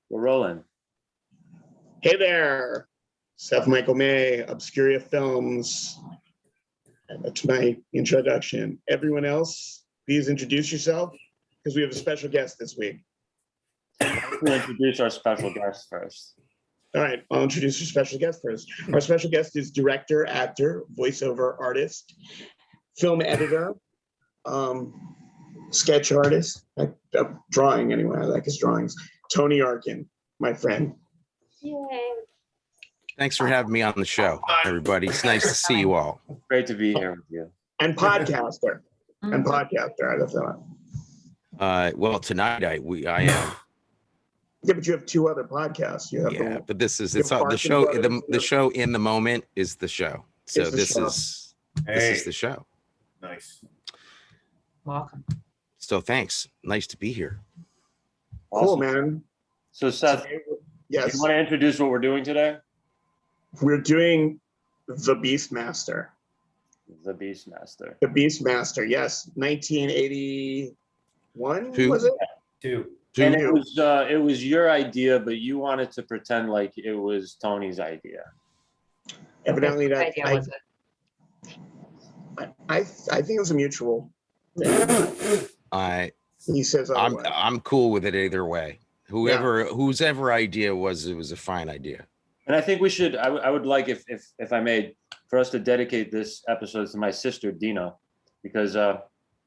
We're rolling. Hey there, Seth Michael May, Obscuria Films. That's my introduction. Everyone else, please introduce yourself because we have a special guest this week. We'll introduce our special guest first. All right, I'll introduce our special guest first. Our special guest is director, actor, voiceover artist, film editor, sketch artist, drawing anyway. I like his drawings. Tony Arkin, my friend. Yay. Thanks for having me on the show, everybody. It's nice to see you all. Great to be here with you. And podcaster. And podcaster. I love that. Well, tonight I am. Yeah, but you have two other podcasts. You have but this is the show. The show in the moment is the show. So this is the show. Nice. Welcome. So thanks. Nice to be here. Cool, Awesome. man. So Seth, Yes, you want to introduce what we're doing today? we're doing the Beastmaster. The Beastmaster. The Beastmaster, yes, 1981 Two. was it? Two. And it was your idea, but you wanted to pretend like it was Tony's idea. Evidently, What that idea was it? I think it was a mutual. He says otherwise. I'm cool with it either way. Whose ever idea was, it was a fine idea. And I think we should. I would like, if I may, for us to dedicate this episode to my sister Dina, because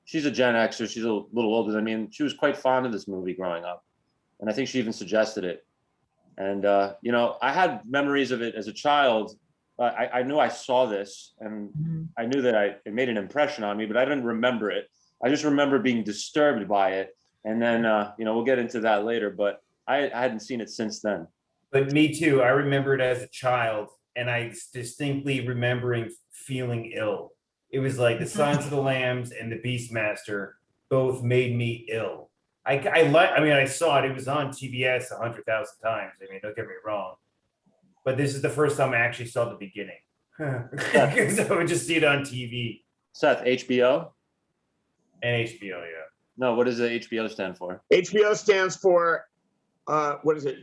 she's a Gen Xer. She's a little older than me, and she was quite fond of this movie growing up. And I think she even suggested it. And I had memories of it as a child. I knew I saw this, and I knew that it made an impression on me, but I didn't remember it. I just remember being disturbed by it. And then we'll get into that later. But I hadn't seen it since then. But me too. I remember it as a child, and I distinctly remembering feeling ill. It was like the Silence of the Lambs and the Beastmaster both made me ill. I saw it. It was on TBS 100,000 times. I mean, don't get me wrong. But this is the first time I actually saw the beginning. Because I would just see it on TV. Seth, HBO? And HBO, yeah. No, what does the HBO stand for? HBO stands for what is it?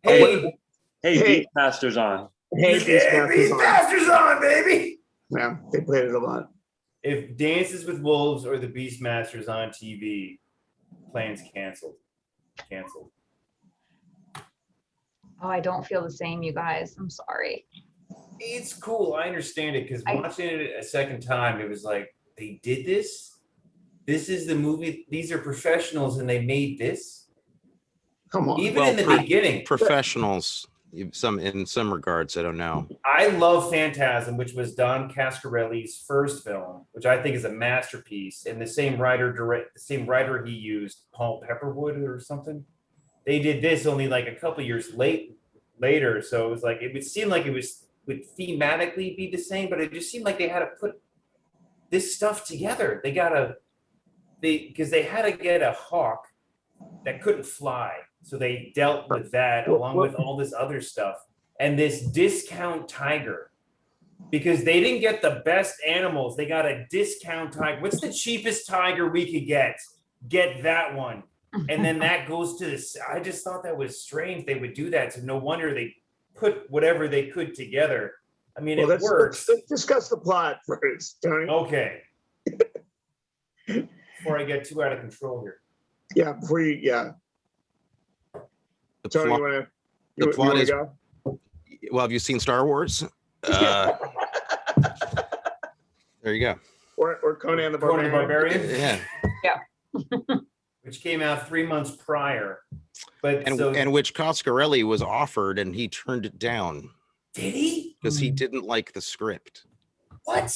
Hey, Beastmaster's on. Hey, Beastmaster's on, baby. Yeah, they played it a lot. If Dances with Wolves or the Beastmaster's on TV, plans canceled. Oh, I don't feel the same, you guys. I'm sorry. It's cool. I understand it because watching it a second time, it was like, they did this? This is the movie. These are professionals and they made this? Come on. Even in the beginning. Professionals, in some regards, I don't know. I love Phantasm, which was Don Cascarelli's first film, which I think is a masterpiece. And the same writer he used, Paul Pepperwood or something. They did this only like a couple years later. So it was like, it would seem like it would thematically be the same, but it just seemed like they had to put this stuff together. Because they had to get a hawk that couldn't fly. So they dealt with that along with all this other stuff. And this discount tiger, because they didn't get the best animals. They got a discount tiger. What's the cheapest tiger we could get? Get that one. And then that goes to this. I just thought that was strange. They would do that. So no wonder they put whatever they could together. I mean, it works. Let's discuss the plot first, Tony. Okay. Before I get too out of control here. Yeah, Tony, you want to go? Well, have you seen Star Wars? There you go. Or Conan the Barbarian? Yeah. Which came out 3 months prior. And which Coscarelli was offered and he turned it down. Did he? Because he didn't like the script. What?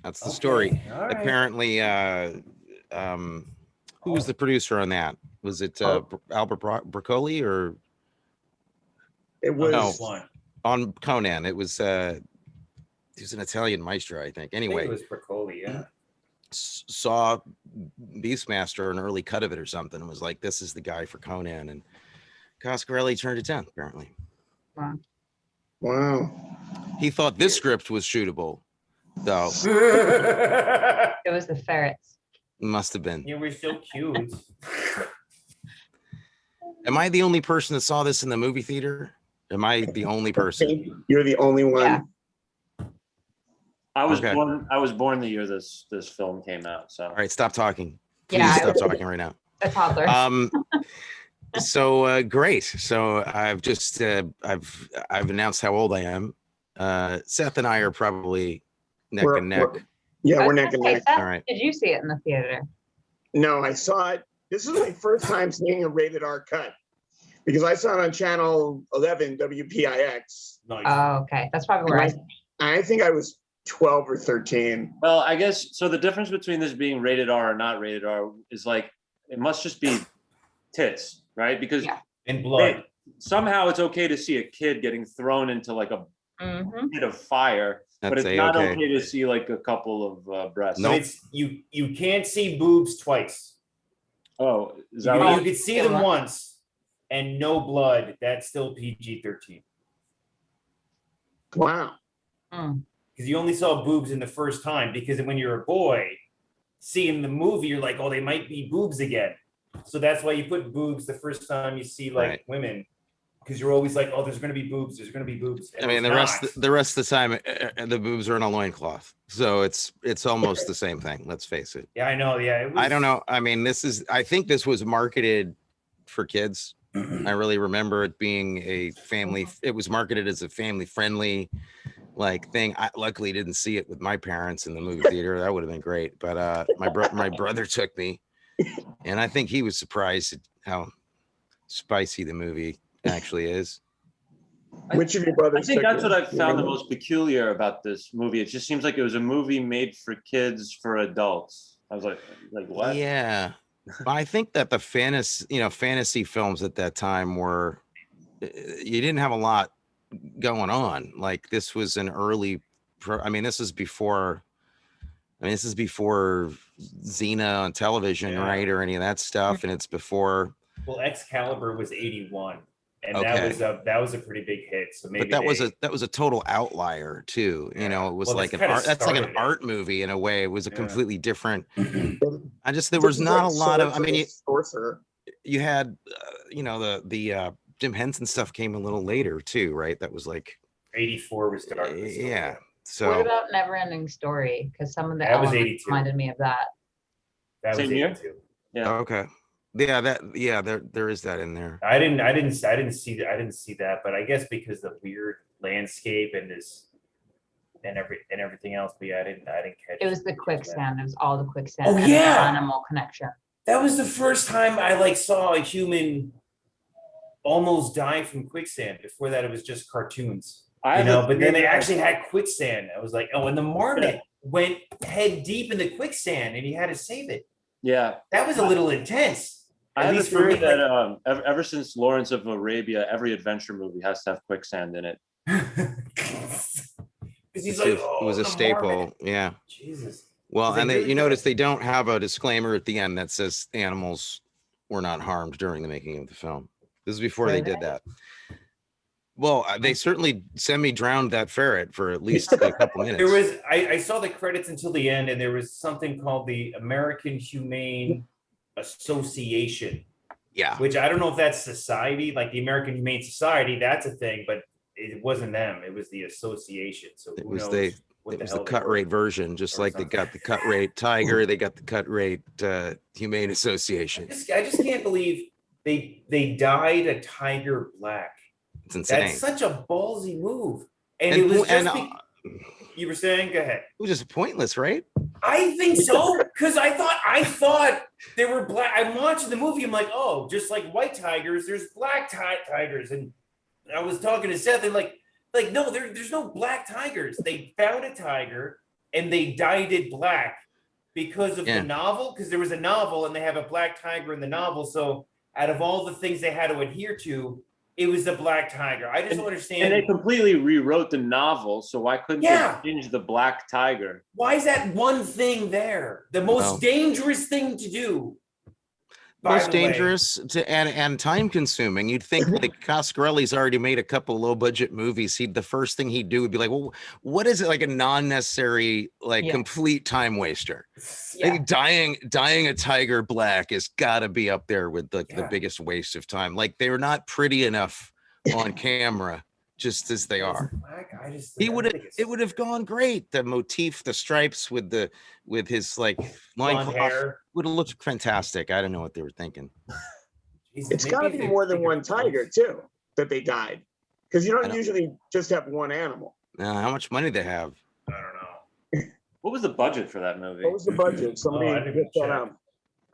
That's the story. All right. Apparently, who was the producer on that? Was it Albert Broccoli or? It was on Conan. It was he was an Italian maestro, I think. Anyway, it was Broccoli, yeah. Saw Beastmaster, an early cut of it or something, and was like, "This is the guy for Conan." And Coscarelli turned it down. Apparently. Wow. He thought this script was shootable, though. It was the ferrets. Must have been. You were so cute. Am I the only person that saw this in the movie theater? Am I the only person? You're the only one. Yeah. I was Okay. born. I was born the year this film came out. So All right, stop talking. Please Yeah, I stop was talking right now. a toddler. So great. So I've just I've announced how old I am. Seth and I are probably neck and neck. Yeah, I we're was neck and gonna say, neck. Seth, All right. did you see it in the theater? No, I saw it. This is my first time seeing a rated R cut because I saw it on channel 11 WPIX. Nice. Oh, okay. That's probably where I. I think I was 12 or 13. well, I guess so. The difference between this being rated R or not rated R is like it must just be tits, right? Because Yeah. And blood. somehow it's okay to see a kid getting thrown into like a Mhm. pit of fire, but That's it's not A-okay. okay to see like a couple of breasts. So Nope. it's you can't see boobs twice. Oh, is You that can, what you could see them once and no blood. That's still PG-13 Wow. Mm. because you only saw boobs in the first time. Because when you're a boy, seeing the movie, you're like, oh, they might be boobs again. So that's why you put boobs the first time you see like Right. women, because you're always like, oh, there's going to be boobs. There's going to be boobs. And I mean, there's the rest of the time, the boobs are in a loincloth, so it's almost the same thing. Let's face it. Yeah, I know. Yeah, it was, I don't know. I mean, I think this was marketed for kids. I really remember it being a family. It was marketed as a family-friendly like thing. I luckily didn't see it with my parents in the movie theater. That would have been great. But my brother took me, and I think he was surprised at how spicy the movie actually is. Which of your I brothers? think took that's you? what I found the most peculiar about this movie. It just seems like it was a movie made for kids for adults. I was like what? Yeah. I think that the fantasy films at that time were, you didn't have a lot going on. Like this was an early, this is before Xena on television, Yeah. right? Or any of that stuff. And it's before, well, Excalibur was 81, and Okay. that was a pretty big hit. So maybe but that was a total outlier too. You know, Yeah. it was Well, like this an kinda art, that's like an started it. art movie in a way. It was a Yeah. completely different, there This was is not like a lot of, Sorcerer, Sorcerer. you had the Jim Henson stuff came a little later too, right? That was like 84 was Darkness. yeah. What So about Neverending Story? Because some of the That was elements 82. reminded me of that. That was Same year? 82. Yeah. okay, there is that in there. I didn't see that, but I guess because the weird landscape and everything else. But yeah, I didn't catch. It was the quicksand. It was all the quicksand. Oh, and yeah. the animal connection. That was the first time I saw a human almost die from quicksand. Before that, it was just cartoons. I have a But then theory they that- actually had quicksand. I was like, oh, and the marmot went head deep in the quicksand, and he had to save it. Yeah. That was a little intense. I At have a least for theory me, that ever since Lawrence of Arabia, every adventure movie has to have quicksand in it. Because he's like, It was a the staple. marmot. Yeah. Jesus. Well, They and really you notice did. they don't have a disclaimer at the end that says animals were not harmed during the making of the film. This is before they did that. Well, they certainly semi-drowned that ferret for at least a couple minutes. There was I saw the credits until the end, and there was something called the American Humane Association, Yeah. which I don't know if that's society, like the American Humane Society, that's a thing, but it wasn't them. It was the association. So It who was knows what It was hell the they cut were. rate version, just or like they something. got the cut rate tiger, they got the cut rate Humane Association. I just can't believe they dyed a tiger black. It's insane. That's such a ballsy move. And And it was who- and, just you were saying, go ahead. It was just pointless, right? I think so, because I thought they were black. I'm watching the movie. I'm like, oh, just like white tigers, there's black tigers. And I was talking to Seth, and like no, there's no black tigers. They found a tiger and they dyed it black because of the novel. Because there was a novel, and they have a black tiger in the novel. So out of all the things they had to adhere to, it was the black tiger. I just don't understand. And they completely rewrote the novel, so why couldn't Yeah. they change the black tiger? Why is that one thing there? The most dangerous thing to do. By most the way- dangerous to and time consuming. You'd think like Coscarelli's already made a couple low budget movies. The first thing he'd do would be like, well, what is it, like a non-necessary, like Yeah. complete time waster? I Yeah. think dyeing a tiger black has got to be up there with the Yeah. biggest waste of time. Like they're not pretty enough on camera, just as they are. I just He I would don't have think it's it would have gone great. The motif, the stripes with his like blonde loincloth hair. would have looked fantastic. I don't know what they were thinking. Jesus, It's maybe got to if be they more than figure one it tiger out. too that they died, because you I don't don't- usually just have one animal. How much money they have? I don't know. What was the budget for that movie? What was the budget? Somebody I didn't even get that check. up.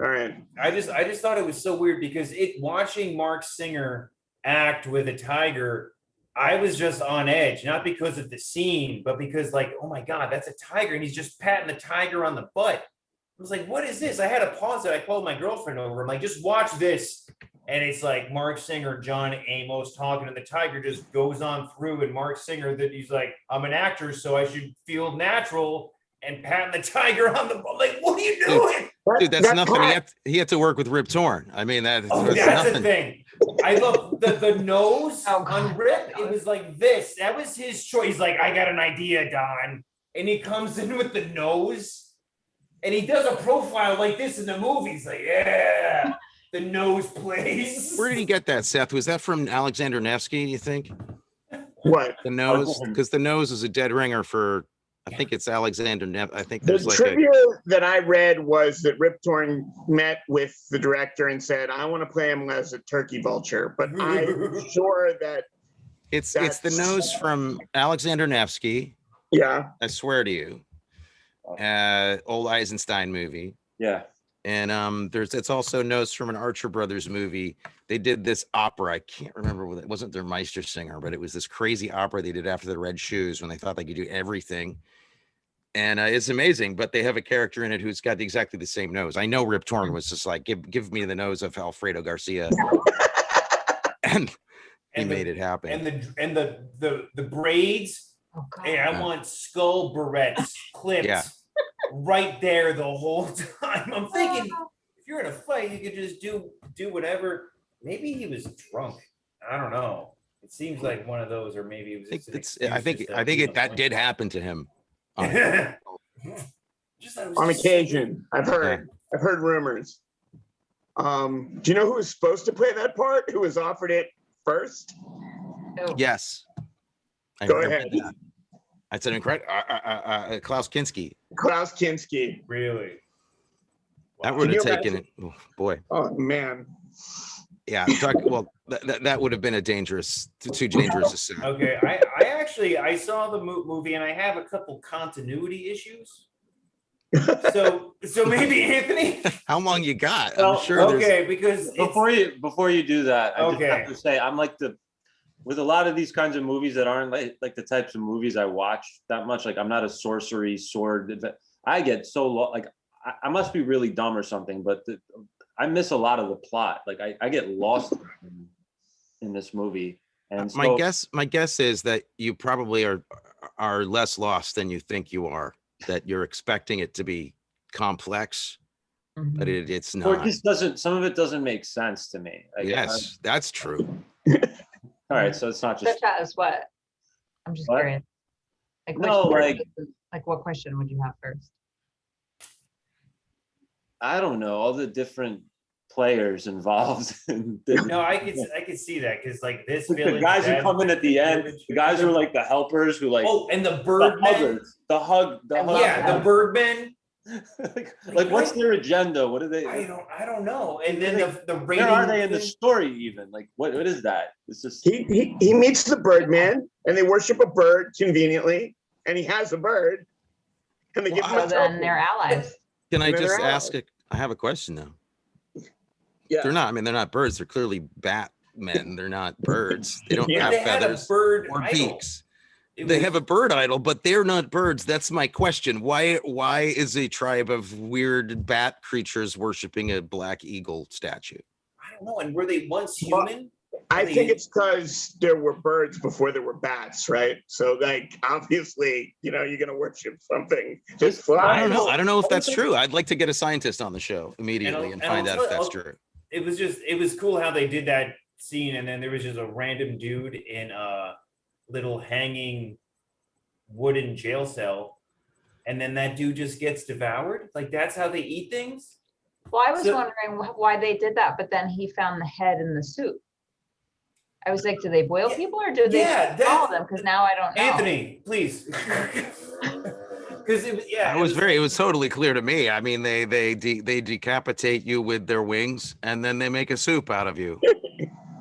All right. I just thought it was so weird because watching Marc Singer act with a tiger, I was just on edge, not because of the scene, but because like, oh my God, that's a tiger. And he's just patting the tiger on the butt. I was like, what is this? I had to pause it. I called my girlfriend over. I'm like, just watch this. And it's like Marc Singer, John Amos talking, and the tiger just goes on through. And Marc Singer, that he's like, I'm an actor, so I should feel natural, and patting the tiger on the butt. Like, what are you doing? Dude, that's That nothing. part- He had to work with Rip Torn. I mean, that's Oh, that's the nothing. thing. I love the nose Oh, God, on Rip. that It nose. was like this. That was his choice. He's like, I got an idea, Don. And he comes in with the nose, and he does a profile like this in the movie. He's like, yeah, the nose plays. Where did he get that, Seth? Was that from Alexander Nevsky, you think? What? The nose? him. Because the nose is a dead ringer for, I think it's Alexander Nevsky. I think The there's like trivia that I read was that Rip Torn met with the director and said, I want to play him as a turkey vulture, but I'm sure that, it's the that's- nose from Alexander Nevsky. yeah. I swear to you. Old Eisenstein movie. Yeah. And it's also notes from an Archer Brothers movie. They did this opera. I can't remember what it wasn't their Meister singer, but it was this crazy opera they did after the Red Shoes when they thought they could do everything. And it's amazing, but they have a character in it who's got exactly the same nose. I know Rip Torn was just like, give me the nose of Alfredo Garcia. And he And made it happen. And the braids. Oh, God. Hey, I want skull barrettes clipped Yeah. right there the whole time. I'm thinking, if you're in a fight, you could just do whatever. Maybe he was drunk. I don't know. It seems like one of those, or maybe it was. Just an excuse I think just to be that on did happen to him. point. Just thought it was On just- occasion, I've heard rumors. Do you know who was supposed to play that part? Who was offered it first? Oh, Yes. I Go remember ahead. that. That's an incredible Klaus Kinski. Klaus Kinski. Really. That Wow. would have Can you taken it. Oh, boy. Oh man. Yeah. That would have been a dangerous, too dangerous to say. Okay, I actually saw the movie and I have a couple continuity issues. So maybe Anthony. How long you got? Well, I'm sure there's. Okay, because it's, Before you do that, I just Okay. have to say I'm like with a lot of these kinds of movies that aren't like the types of movies I watch that much. Like I'm not a sorcery sword. I get so like I must be really dumb or something, but I miss a lot of the plot. Like I get lost in this movie. And so, My guess is that you probably are less lost than you think you are. That you're expecting it to be complex, but mhm. it's or it not. just doesn't. Some of it doesn't make sense to me. Like, Yes, that's true. all right, so it's not just. Such as what? I'm just What? curious. Like, No, like what question would you have first? I don't know all the different players involved. no, I could see that because like this The village, guys who that come in at the end, village- the guys who are like the helpers who like Oh, and the the Birdmen. huggers, the hug. Yeah, the Birdmen. like what's their agenda? What are they? I don't know. And then the Where rating. are they in the thing- story even? Like what is that? It's just He meets the Birdman and they worship a bird conveniently, and he has a bird, and they give him So a then trophy. they're allies. Can I They're just allies. ask? I have a question though. Yeah. They're not. I mean, they're not birds. They're clearly Batmen. They're not birds. They don't Yeah. have They had a feathers bird or idol. beaks. It They was- have a bird idol, but they're not birds. That's my question. Why is a tribe of weird bat creatures worshiping a black eagle statue? I don't know. And were they once Well, human? I think it's because there were birds before there were bats, right? So like obviously, you're gonna worship something just I flies. don't know. I don't know if I that's think- true. I'd like to get a scientist on the show immediately and and I'll find out tell- if that's I'll- true. it was cool how they did that scene, and then there was just a random dude in a little hanging wooden jail cell, and then that dude just gets devoured. Like that's how they eat things. Well, I was So- wondering why they did that, but then he found the head in the soup. I was like, do they boil Yeah, people or do they yeah, swallow that- them? Because now I don't know. Anthony, please. Because it was It was totally clear to me. I mean, they decapitate you with their wings, and then they make a soup out of you.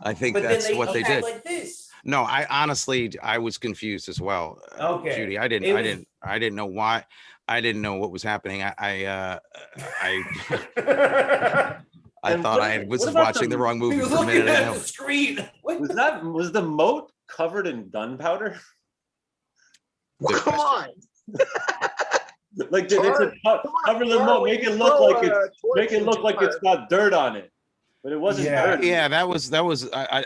I think But then that's what eat they it did. like this. No, I honestly, I was confused as well. Okay. Judy, It was- I didn't know why. I didn't know what was happening. I And thought what- I was what about watching the wrong He movie was for a looking minute. I at know. the screen. What? Was the moat covered in gunpowder? Good Come on. Like did they Tar- cover the moat, make it look like it's got dirt on it, but it wasn't Yeah. dirty. Yeah, that was I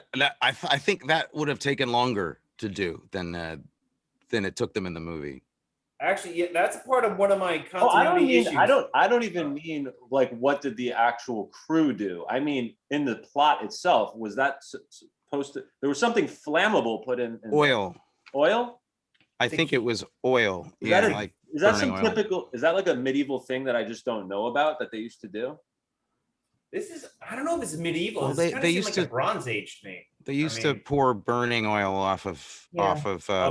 think that would have taken longer to do than it took them in the movie. Actually, yeah, that's part of one of my Oh, I don't continuity mean issues. I don't even mean like what did the actual crew do? I mean in the plot itself, was that supposed to? There was something flammable put in Oil. Oil? I think it was oil. Is Yeah, that a- like Is that burning some oil. typical? Is that like a medieval thing that I just don't know about that they used to do? This is, I don't know if it's medieval. Well, This they kinda seemed used like to- the Bronze Age to me. They used mean- to pour burning oil off of Of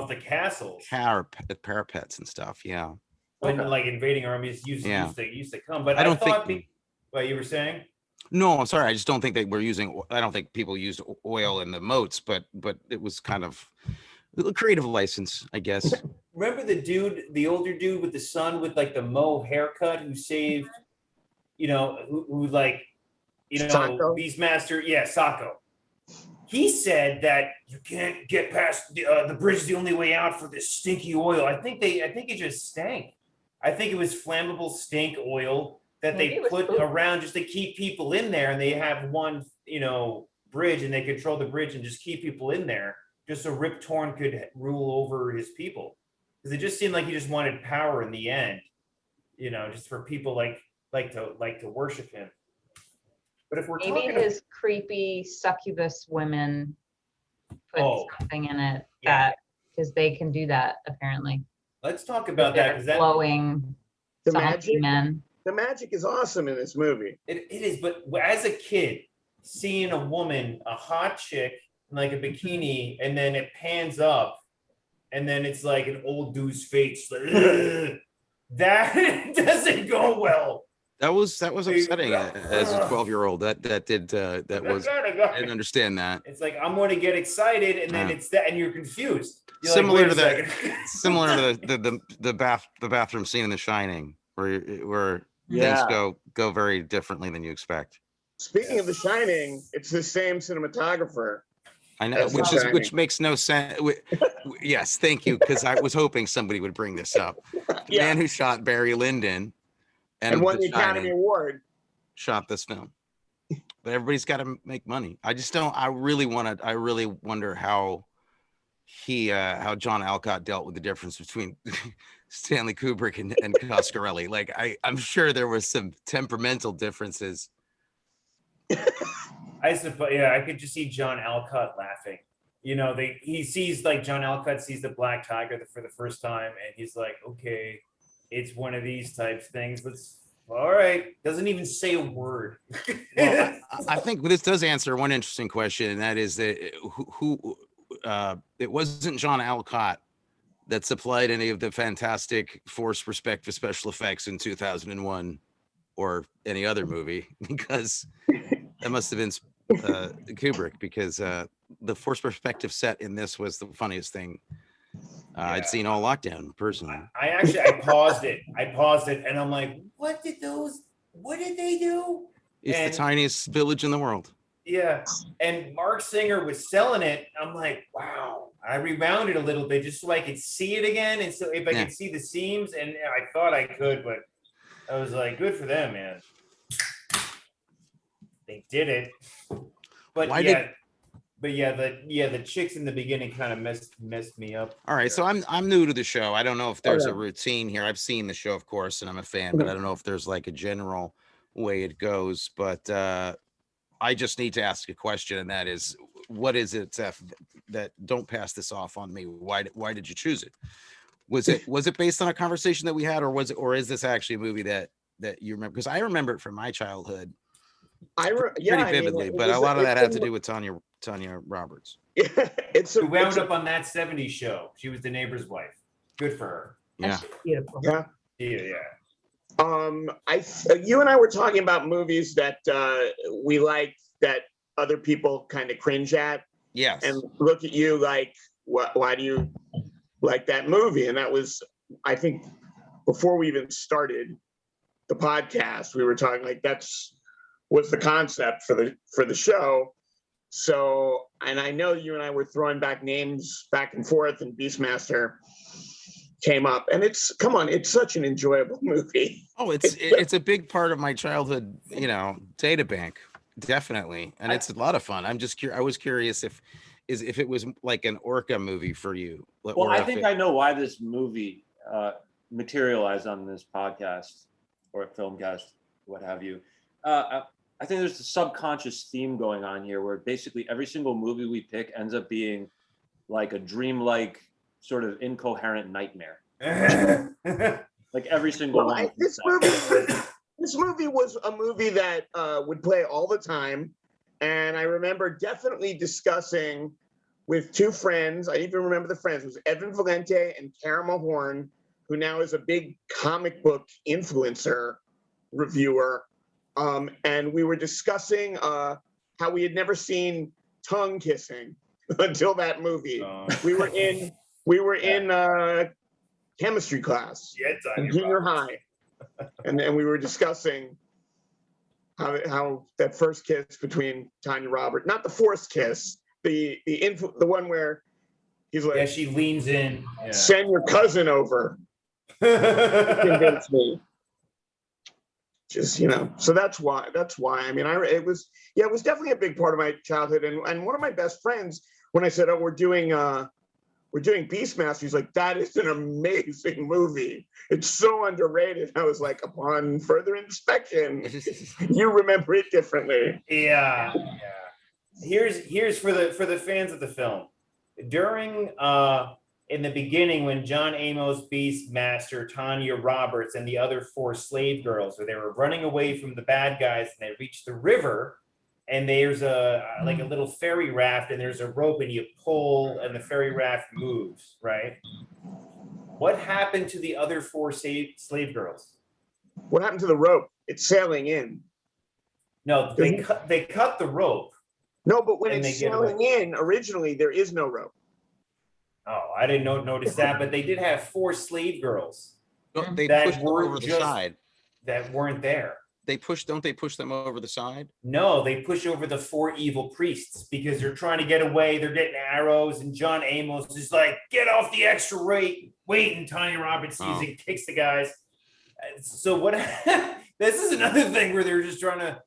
the castles. parapets and stuff. Yeah. When Okay. like invading armies Yeah. used to come. But I I don't thought think- what you were saying? No, I'm sorry. I just don't think they were using. I don't think people used oil in the moats, but it was kind of a creative license, I guess. Remember the older dude with the son with like the Mo haircut who saved, who like, Sacco? Beastmaster, yeah, Sacco. He said that you can't get past the bridge is the only way out for this stinky oil. I think it just stank. I think it was flammable stink oil that Maybe they it was put poop. around just to keep people in there, and they have one, bridge, and they control the bridge and just keep people in there, just so Rip Torn could rule over his people. Because it just seemed like he just wanted power in the end, just for people like to worship him. But if we're Maybe talking, his creepy succubus women put Oh. something in it Yeah. that, because they can do that apparently. let's talk about that They're because that glowing The salty magic? men. The magic is awesome in this movie. it is. But as a kid, seeing a woman, a hot chick, in like a bikini, and then it pans up, and then it's like an old dude's face, like, "Ugh," that doesn't go well. That was upsetting as a 12-year-old. That was. I didn't understand that. It's like I'm going to get excited, and then Yeah. it's that, and you're confused. You're Similar like, to "Wait a that- second." Similar to the bathroom scene in The Shining, where Yeah. things go very differently than you expect. Speaking of The Shining, it's the same cinematographer. I know, That's which exciting. makes no sense. Yes, thank you, because I was hoping somebody would bring this up. The Yeah. man who shot Barry Lyndon And won the The Academy Shining Award. shot this film. But everybody's got to make money. I just don't. I really wonder how John Alcott dealt with the difference between Stanley Kubrick and Coscarelli. Like I'm sure there was some temperamental differences. I suppose, yeah, I could just see John Alcott laughing. He sees like John Alcott sees the Black Tiger for the first time, and he's like, okay, it's one of these types things. All right, doesn't even say a word. Well, I think this does answer one interesting question, and that is that it wasn't John Alcott that supplied any of the fantastic force perspective special effects in 2001 or any other movie, because that must have been Kubrick, because the force perspective set in this was the funniest thing I'd seen all lockdown personally. I paused it. And I'm like, what did they do? It's And- the tiniest village in the world. Yeah. And Marc Singer was selling it. I'm like, wow. I rewound it a little bit just so I could see it again. And so if I Yeah. could see the seams, and I thought I could, but I was like, good for them, man. They did it. But Why the chicks in the beginning kind of messed me up. All right, so I'm new to the show. I don't know if there's yeah. a routine here. I've seen the show, of course, and I'm a fan, but I don't know if there's like a general way it goes. But I just need to ask a question, and that is, what is it, Seth, that don't pass this off on me? Why did you choose it? Was it based on a conversation that we had, or is this actually a movie that you remember? Because I remember it from my childhood pretty vividly, but a lot of that had to do with Tanya Roberts. It's Who wound up on That 70s Show. She was the neighbor's wife. Good for her. Yeah. That's beautiful. yeah. Yeah. You and I were talking about movies that we like that other people kind of cringe at, Yes. and look at you like, why do you like that movie? And that was, I think, before we even started the podcast, we were talking like was the concept for the show. So, and I know you and I were throwing back names back and forth, and Beastmaster came up, and it's such an enjoyable movie. Oh, it's a big part of my childhood, data bank, definitely, and it's a lot of fun. I was curious if it was like an Orca movie for you. Well, I think I know why this movie materialized on this podcast or filmcast, what have you. I think there's a subconscious theme going on here, where basically every single movie we pick ends up being like a dreamlike, sort of incoherent nightmare. Like every single one. This movie was a movie that would play all the time, and I remember definitely discussing with two friends. I even remember the friends. It was Evan Valente and Caramel Horn, who now is a big comic book influencer reviewer, and we were discussing how we had never seen tongue kissing until that movie. We were in chemistry class in junior high, and then we were discussing how that first kiss between Tanya Roberts, not the forced kiss, the one where he's like, she leans in. Yeah. Send your cousin over. Convince me. Just, so that's why. I mean, it was definitely a big part of my childhood, and one of my best friends, when I said, "Oh, we're doing Beastmaster," he's like, "That is an amazing movie. It's so underrated." I was like, upon further inspection, you remember it differently. Yeah. Here's for the fans of the film. During in the beginning, when John Amos, Beastmaster, Tanya Roberts, and the other 4 slave girls, where they were running away from the bad guys, and they reached the river, and there's a little ferry raft, and there's a rope, and you pull, and the ferry raft moves, right? What happened to the other 4 slave girls? What happened to the rope? It's sailing in. No, they cut the rope. No, but when it's sailing in, originally there is no rope. Oh, I didn't notice that, but they did have 4 slave girls. They that pushed them over the side. That weren't there. Don't they push them over the side? No, they push over the 4 evil priests because they're trying to get away. They're getting arrows, and John Amos is like, "Get off the extra weight!" And Tanya Roberts sees it, kicks the guys. So what? This is another thing where they're just trying to.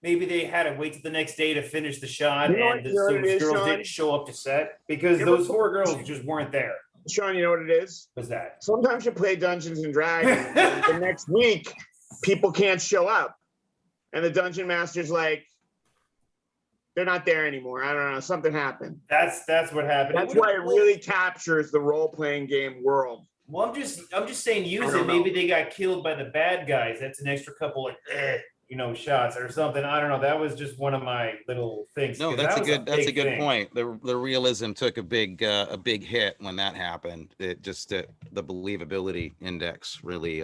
Maybe they had to wait till the next day to finish the shot, and those girls didn't show up to set because those 4 girls just weren't there. Sean, you know what it is? What's that? Sometimes you play Dungeons and Dragons, and the next week people can't show up, and the dungeon master's like, they're not there anymore. I don't know, something happened. That's what happened. That's why it really captures the role-playing game world. Well, I'm just saying, use it. Maybe they got killed by the bad guys. That's an extra couple of shots or something. I don't know. That was just one of my little things. No, that's a good point. The realism took a big hit when that happened. It just the believability index really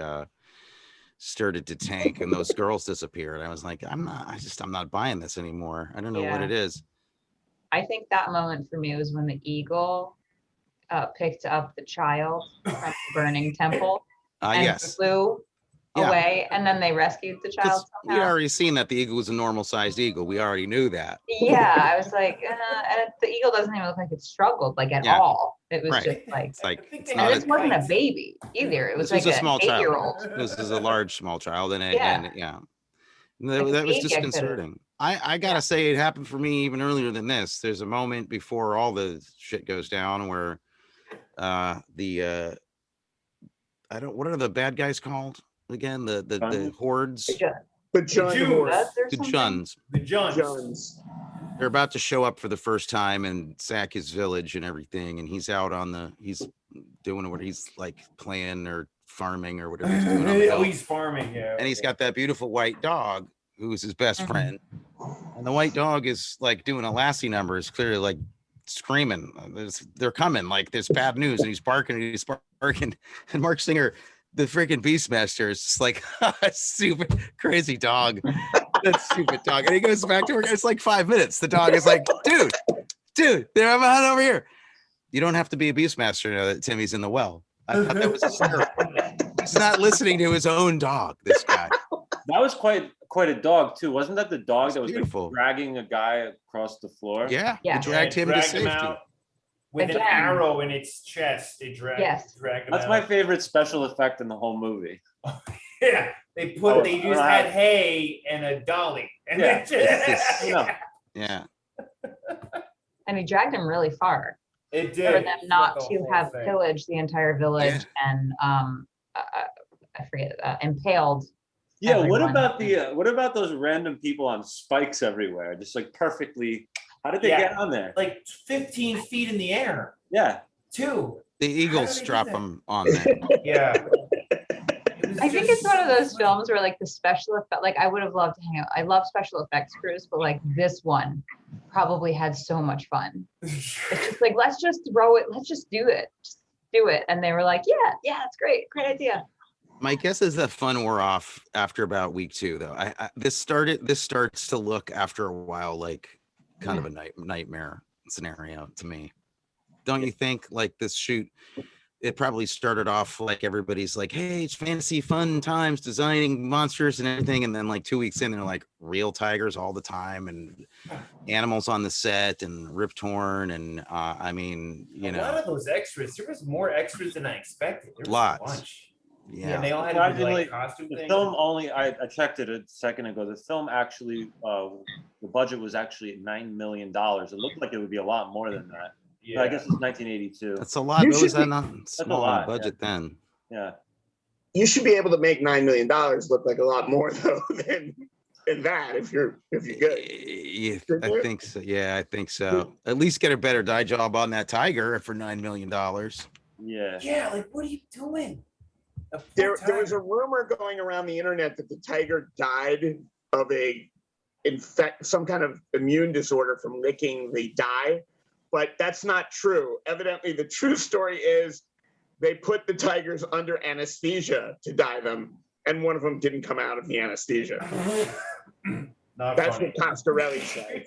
started to tank, and those girls disappeared. I was like, I'm not buying this anymore. I don't know what it is. I think that moment for me was when the eagle picked up the child from the burning temple and flew away, and then they rescued the child somehow. We already seen that the eagle was a normal sized eagle. We already knew that. Yeah, I was like, and the eagle doesn't even look like it struggled at all. It was just like, and this wasn't a baby either. It was like a small 8-year-old. This is a large small child, and that was disconcerting. I gotta say, it happened for me even earlier than this. There's a moment before all the shit goes down where what are the bad guys called again? The hordes. The Jun Jews. horse. The Juns. The Juns. Juns. They're about to show up for the first time and sack his village and everything. And he's out on he's doing what he's like playing or farming or whatever he's doing. On the hill. He's farming, yeah. And he's got that beautiful white dog who's his best friend. And the white dog is like doing a Lassie number, is clearly like screaming. They're coming, like there's bad news. And he's barking. And Marc Singer, the freaking Beastmaster, is just like, stupid, crazy dog. That stupid dog. And he goes back to work. It's like 5 minutes. The dog is like, dude, they're over here. You don't have to be a Beastmaster to know that Timmy's in the well. I thought that was hysterical. He's not listening to his own dog, this guy. That was quite a dog too. Wasn't that the dog that was beautiful. like dragging a guy across the floor? Yeah. Yeah. It dragged him to safety. out with Again. an arrow in its chest. They dragged him That's out. my favorite special effect in the whole movie. Yeah. They just had hay and a dolly. And Yeah. Yeah. And he dragged him really far it for did. them not The to whole have thing. pillaged the entire village and I forget impaled. Yeah, what everyone. what about those random people on spikes everywhere? Just like perfectly. How did they get on there? Like 15 feet in the air. Yeah. Too. The Eagles drop him on there. Yeah. I think it's one of those films where like the special effect, like I would have loved to hang out. I love special effects crews, but like this one probably had so much fun. It's just like, let's just throw it. Let's just do it. Just do it. And they were like, yeah, it's great. Great idea. My guess is that fun wore off after about week 2, though. This starts to look after a while like kind of a nightmare scenario to me. Don't you think? Like this shoot, it probably started off like everybody's like, hey, it's fantasy fun times designing monsters and everything, and then like 2 weeks in, they're like real tigers all the time and animals on the set and rip torn and I mean, a lot of those extras. There was more extras than I expected. There was Lots. a bunch. Yeah. And they all had to do like costume The things. film only, I checked it a second ago. The film actually, the budget was actually at $9 million. It looked like it would be a lot more than that. Yeah. But I guess it's 1982. That's a lot. Was that not small lot, budget then? Yeah. You should be able to make $9 million look like a lot more though than that if you're good. Yeah, I think so. Yeah, I think so. At least get a better dye job on that tiger for $9 million. Yeah. Yeah, like what are you doing? There was a rumor going around the internet that the tiger died of some kind of immune disorder from licking the dye, but that's not true. Evidently, the true story is they put the tigers under anesthesia to dye them, and one of them didn't come out of the anesthesia. That's funny. what Coscarelli said.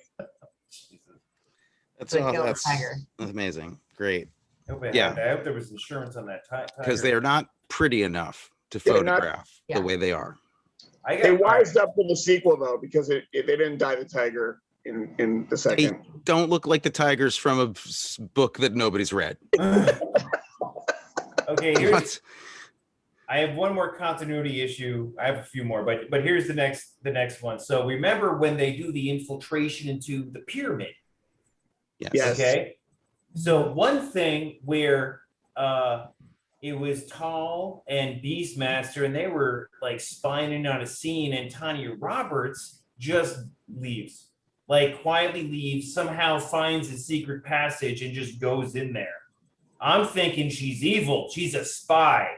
That's Like kill a that's tiger. amazing. Great. I hope there was insurance on that tiger. Because they are not pretty enough to They're not- photograph Yeah. the way they are. They wised up in the sequel though, because they didn't dye the tiger in the They second. don't look like the tigers from a book that nobody's read. Okay, here's. I have one more continuity issue. I have a few more, but here's the next one. So remember when they do the infiltration into the pyramid? Yes. Okay. So one thing where it was Tall and Beastmaster, and they were like spying in on a scene, and Tanya Roberts just leaves, like quietly leaves, somehow finds a secret passage and just goes in there. I'm thinking she's evil. She's a spy.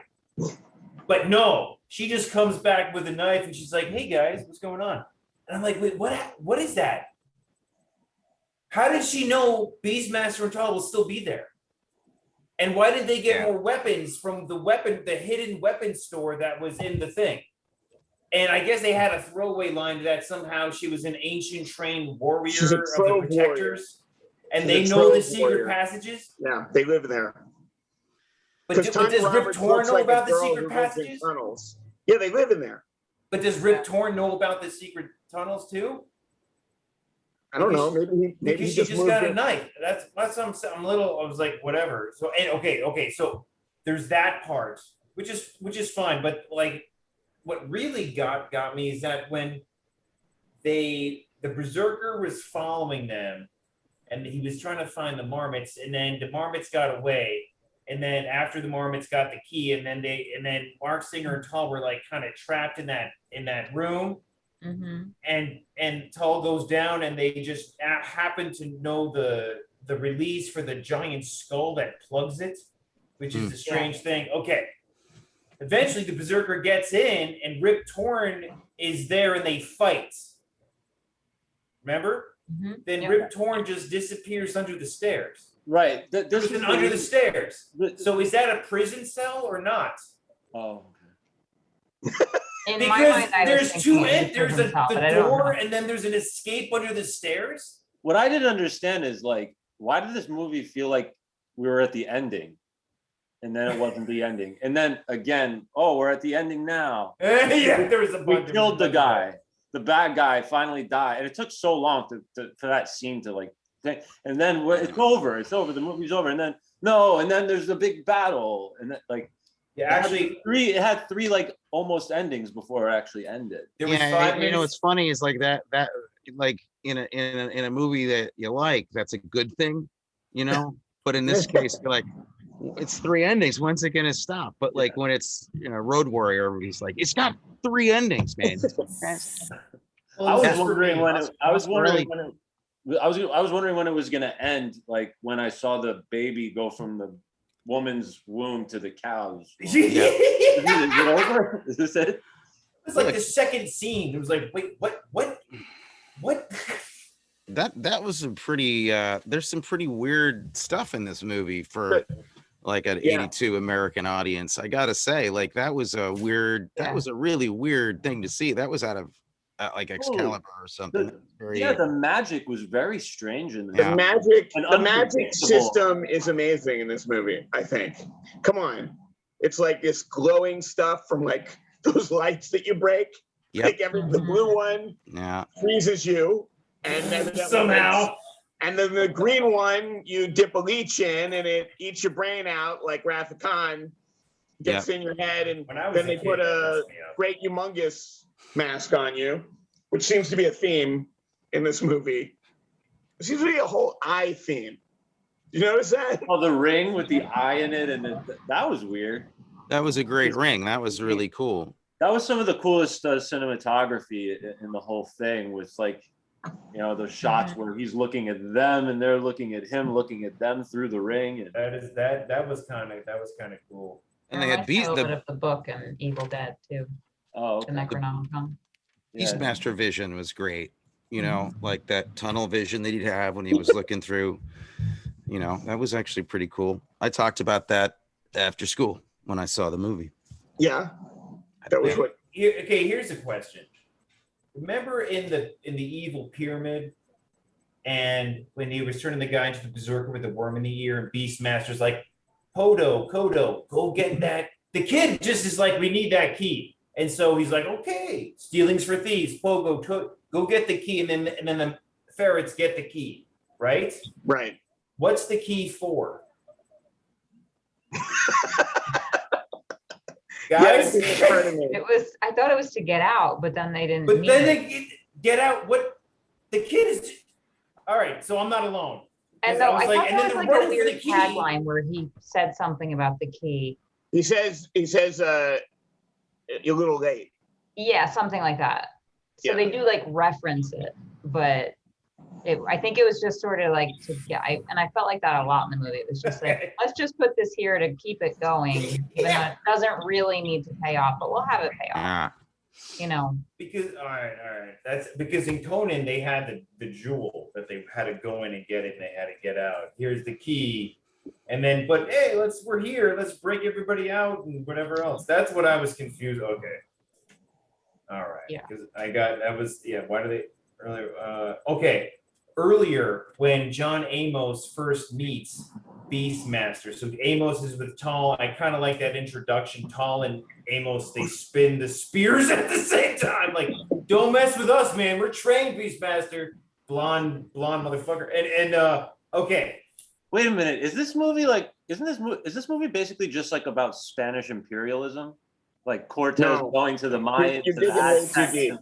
But no, she just comes back with a knife and she's like, hey guys, what's going on? And I'm like, wait, what is that? How did she know Beastmaster and Tall will still be there? And why did they get more weapons from the hidden weapon store that was in the thing? And I guess they had a throwaway line that somehow she was an ancient trained warrior She's a of the trove protectors. And She's they a know the trove secret warrior. passages. Yeah, they live there. But Because does Rip Roberts Torn looks know like a about the girl secret who lives in passages? tunnels. Yeah, they live in there. But does Rip Torn know about the secret tunnels too? I don't know. Maybe Because he she just just moved got a in. knife. That's I'm a little. I was like, whatever. So and okay. So there's that part, which is fine. But like, what really got me is that when the berserker was following them, and he was trying to find the marmots, and then the marmots got away, and then after the marmots got the key, and then Marc Singer and Tall were like kind of trapped in that room. and Tall goes down, and they just happen to know the release for the giant skull that plugs it, which is a strange thing. Okay. Eventually, the Berserker gets in, and Rip Torn is there, and they fight. Remember? Then Rip Torn just disappears under the stairs. Right. This is under the stairs. So is that a prison cell or not? Oh. In because my mind, there's there's the door, and then there's an escape under the stairs. What I didn't understand is like, why did this movie feel like we were at the ending? And then it wasn't the ending. And then again, we're at the ending now. Yeah, there was a bunch. We killed the guy. The bad guy finally died. And it took so long for that scene to like think. And then it's over. It's over. The movie's over. And then and then there's the big battle. And then, like, it had three like almost endings before it actually ended. There was 5 minutes. You know what's funny is like that like in a movie that you like, that's a good thing, you know. But in this case, you're like, it's 3 endings. When's it gonna stop? But like when it's Road Warrior, everybody's like, it's got 3 endings, man. I was wondering when it was gonna end. Like when I saw the baby go from the woman's womb to the cows. Is it over? Is this it? It was like the second scene. It was like, wait, what? That was a pretty there's some pretty weird stuff in this movie for like an 82 American audience. I gotta say, like that was a really weird thing to see. That was out of like Excalibur or something. The magic was very strange in this. The magic system is amazing in this movie, I think. Come on. It's like this glowing stuff from like those lights that you break. Like the blue one freezes you, and then somehow. And then the green one, you dip a leech in, and it eats your brain out like Wrath of Khan. Gets in your head, and then they put a great humongous mask on you, which seems to be a theme in this movie. It seems to be a whole eye theme. You notice that? Oh, the ring with the eye in it, and that was weird. That was a great ring. That was really cool. That was some of the coolest cinematography in the whole thing. With like, those shots where he's looking at them and they're looking at him, looking at them through the ring. And that was kind of cool. And they had the book and Evil Dead too. Oh, okay. The Necronomicon. Beastmaster vision was great. Like that tunnel vision that he'd have when he was looking through. That was actually pretty cool. I talked about that after school when I saw the movie. Yeah, that was what. Okay, here's a question. Remember in the evil pyramid, and when he was turning the guy into the berserker with the worm in the ear, and Beastmaster's like, Kodo, go get that. The kid just is like, we need that key. And so he's like, okay, stealing's for thieves. Pogo, go get the key. And then the ferrets get the key, right? Right. What's the key for? Guys, I thought it was to get out, but then they didn't. But then they get out. What the kid is? All right, so I'm not alone. And no, I thought that was like a weird tagline where he said something about the key. He says, you're a little late. Yeah, something like that. So they do like reference it, but I think it was just sort of like, and I felt like that a lot in the movie. It was just like, let's just put this here to keep it going, even though it doesn't really need to pay off, but we'll have it pay off. Because all right, that's because in Conan they had the jewel that they had to go in and get it, and they had to get out. Here's the key, and then but hey, we're here, let's break everybody out and whatever else. That's what I was confused. Okay, all right, because I got that was Why do they earlier? Okay, earlier when John Amos first meets Beastmaster, so Amos is with Tall. I kind of like that introduction. Tall and Amos, they spin the spears at the same time. Like, don't mess with us, man. We're trained, Beastmaster. Blonde motherfucker. And okay. Wait a minute. Is this movie like? Is this movie basically just like about Spanish imperialism? Like Cortez going to the Mayans? You're digging way too deep.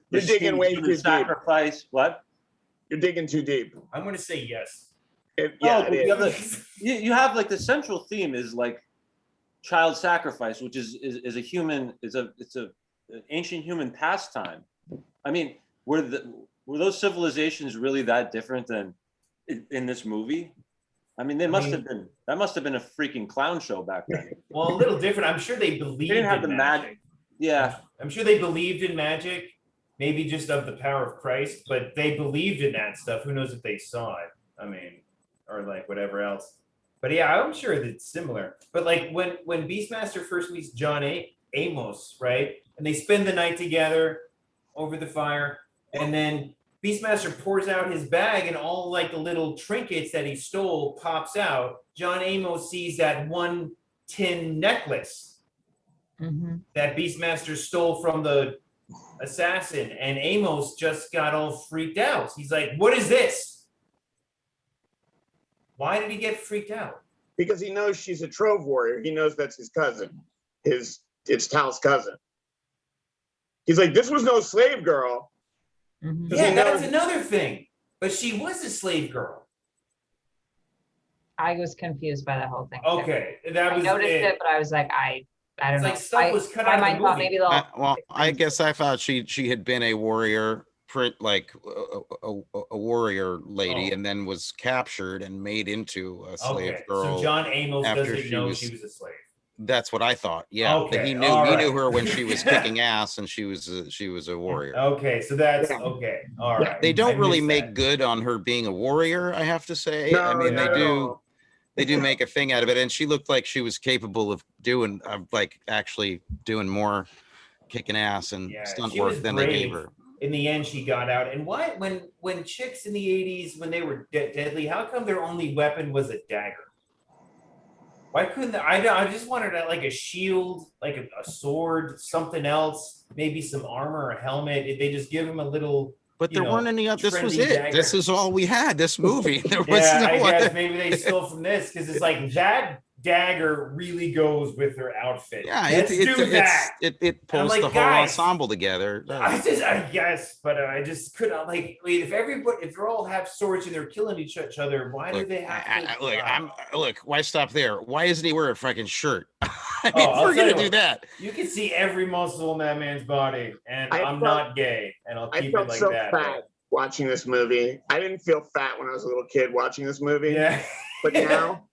You're digging way too deep. Sacrifice. What? You're digging too deep. I'm going to say yes. You have like the central theme is like child sacrifice, which is an ancient human pastime. I mean, were those civilizations really that different than in this movie? I mean, that must have been a freaking clown show back then. Well, a little different. I'm sure they believed They didn't have in the magic. Yeah. I'm sure they believed in magic, maybe just of the power of Christ, but they believed in that stuff. Who knows if they saw it? I mean, or like whatever else. But yeah, I'm sure that it's similar. But like when Beastmaster first meets John Amos, right? And they spend the night together over the fire, and then Beastmaster pours out his bag, and all like the little trinkets that he stole pops out. John Amos sees that one tin necklace that Beastmaster stole from the assassin, and Amos just got all freaked out. He's like, "What is this?" Why did he get freaked out? Because he knows she's a trove warrior. He knows that's his cousin. It's Tal's cousin. He's like, this was no slave girl. Yeah, that's another thing. But she was a slave girl. I was confused by that whole thing. Okay, that was I noticed it, but I was like, I don't know. Like stuff was cut out of the thought movie. maybe they'll. Well, I guess I thought she had been a warrior, like a warrior lady, and then was captured and made into a slave girl. So John Amos after doesn't know she was a slave. That's what I thought. Yeah, Okay, he knew her when she was kicking ass, and she was a warrior. Okay, so that's okay. All right. They don't really make good on her being a warrior, I have to say. No, I mean, no. they do make a thing out of it, and she looked like she was capable of like actually doing more kicking ass and stunt she work was than brave. they gave her. In the end, she got out. And why, when chicks in the 80s, when they were deadly, how come their only weapon was a dagger? Why couldn't they? I just wanted like a shield, like a sword, something else, maybe some armor or a helmet. They just give him a little. But there weren't any other. This was it. Dagger. This is all we had. This movie. There was I guess other. maybe they stole from this because it's like that dagger really goes with her outfit. Yeah, it pulls like, the whole guys, ensemble together. I guess, but I just couldn't like. Wait, if they all have swords and they're killing each other, why do they have to? Look. Why stop there? Why isn't he wearing a fucking shirt? I mean, I'll we're gonna tell you do that. You can see every muscle in that man's body, and I'm not gay, and I'll keep it like so that. Fat watching this movie. I didn't feel fat when I was a little kid watching this movie. Yeah, but now.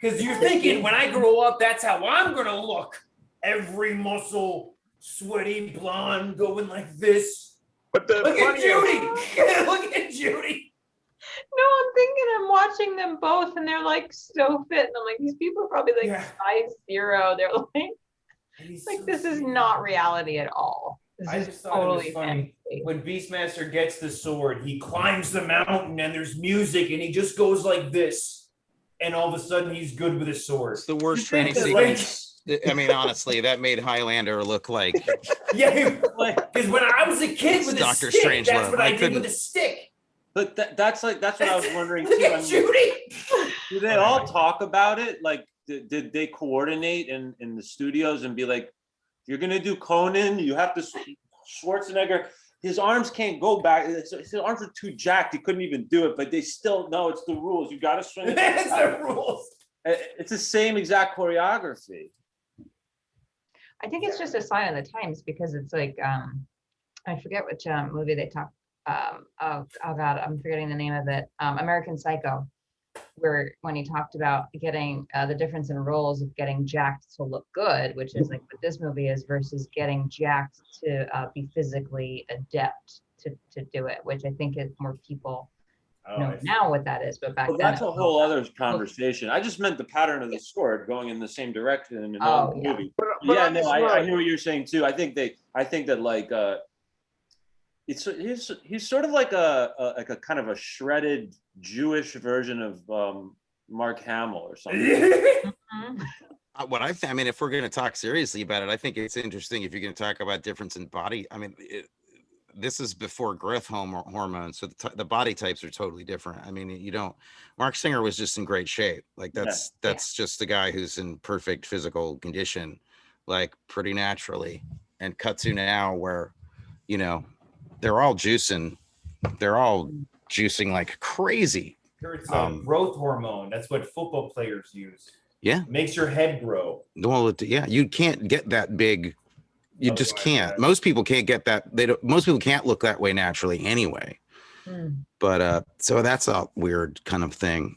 Because you're thinking, when I grow up, that's how I'm going to look. Every muscle, sweaty, blonde, going like this. But look at Judy. Look at Judy. No, I'm thinking I'm watching them both, and they're like so fit. And I'm like, these people are probably like size 0. They're like this is not reality at all. I just thought it was funny. When Beastmaster gets the sword, he climbs the mountain, and there's music, and he just goes like this. And all of a sudden, he's good with his sword. It's the worst training sequence. I mean, honestly, that made Highlander look like. Yeah, because when I was a kid with a stick, Strangelove. That's what I did with a stick. But that's what I was wondering too. Look at Judy. Do they all talk about it? Like, did they coordinate in the studios and be like, if you're gonna do Conan, you have to Schwarzenegger. His arms can't go back. His arms are too jacked. He couldn't even do it, but they still know it's the rules. You got to swing it. It's the rules. It's the same exact choreography. I think it's just a sign of the times because it's like, I forget which movie they talk. Oh God, I'm forgetting the name of it. American Psycho, where when he talked about getting the difference in roles of getting jacked to look good, which is like what this movie is, versus getting jacked to be physically adept to do it, which I think is more people know now what that is, but back then that's a whole other conversation. I just meant the pattern of the sword going in the same direction in the movie. But yeah, no, I hear what you're saying too. I think that like he's sort of like a kind of a shredded Jewish version of Mark Hamill or something. I mean, if we're going to talk seriously about it, I think it's interesting if you're going to talk about difference in body. I mean, this is before growth hormones, so the body types are totally different. I mean, Marc Singer was just in great shape. Like that's just the guy who's in perfect physical condition, like pretty naturally. And Katsu now, where, they're all juicing like crazy. It's a growth hormone. That's what football players use. Yeah. Makes your head grow. Well, yeah, you can't get that big You just Otherwise, can't. yeah. Most people can't get that. Most people can't look that way naturally anyway. But so that's a weird kind of thing.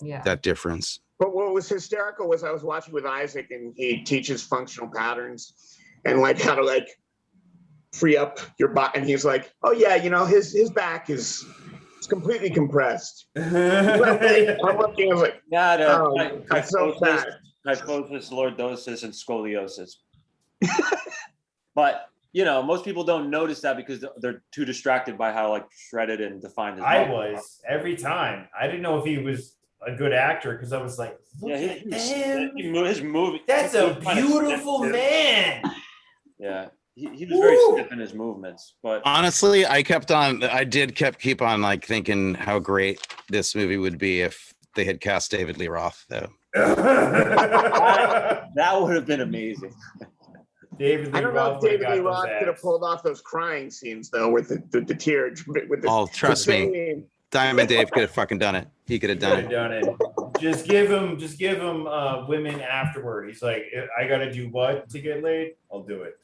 Yeah. That difference. But what was hysterical was I was watching with Isaac, and he teaches functional patterns and like how to like free up your body. And he's like, "Oh yeah, you know, his back is completely compressed." I'm looking, I was like, Yeah, that's so fast. Kyphosis, lordosis, and scoliosis. But you know, most people don't notice that because they're too distracted by how like shredded and defined his I muscles are. was every time. I didn't know if he was a good actor because I was like, look at him. His movie. That's a beautiful man. Yeah, he was very stiff in his movements. But honestly, I did keep on like thinking how great this movie would be if they had cast David Lee Roth, though. that would have been amazing. I don't know if David Lee Roth could have pulled off those crying scenes though, with the tears. With the, trust me. Diamond Dave could have fucking done it. He could have done it. Just give him women afterward. He's like, I gotta do what to get laid? I'll do it.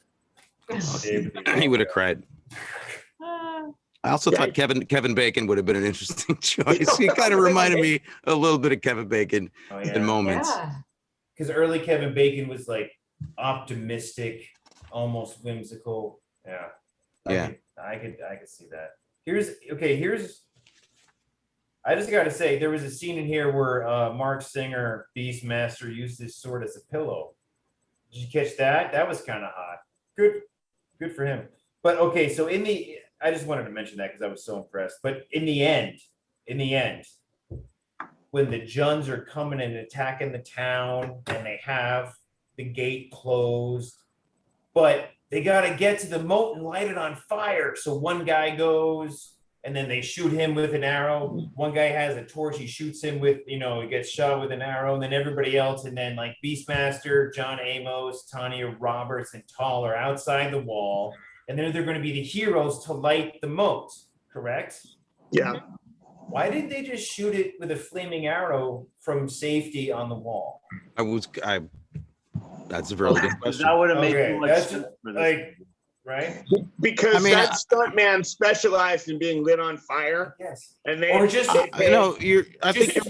He would have cried. I also thought Kevin Bacon would have been an interesting choice. He kind of reminded me a little bit of Kevin Bacon in moments. Because early Kevin Bacon was like optimistic, almost whimsical. Yeah. I could see that. Here's I just got to say, there was a scene in here where Marc Singer, Beastmaster, used his sword as a pillow. Did you catch that? That was kind of hot. Good for him. But okay, so I just wanted to mention that because I was so impressed. But in the end, when the Juns are coming and attacking the town and they have the gate closed, but they got to get to the moat and light it on fire. So one guy goes, and then they shoot him with an arrow. One guy has a torch. He shoots him with, he gets shot with an arrow. And then everybody else, and then like Beastmaster, John Amos, Tanya Roberts, and Tall are outside the wall. And then they're going to be the heroes to light the moat, correct? Yeah. Why didn't they just shoot it with a flaming arrow from safety on the wall? That's a really good question. That would have made right? Because that stuntman specialized in being lit on fire. Yes. And they just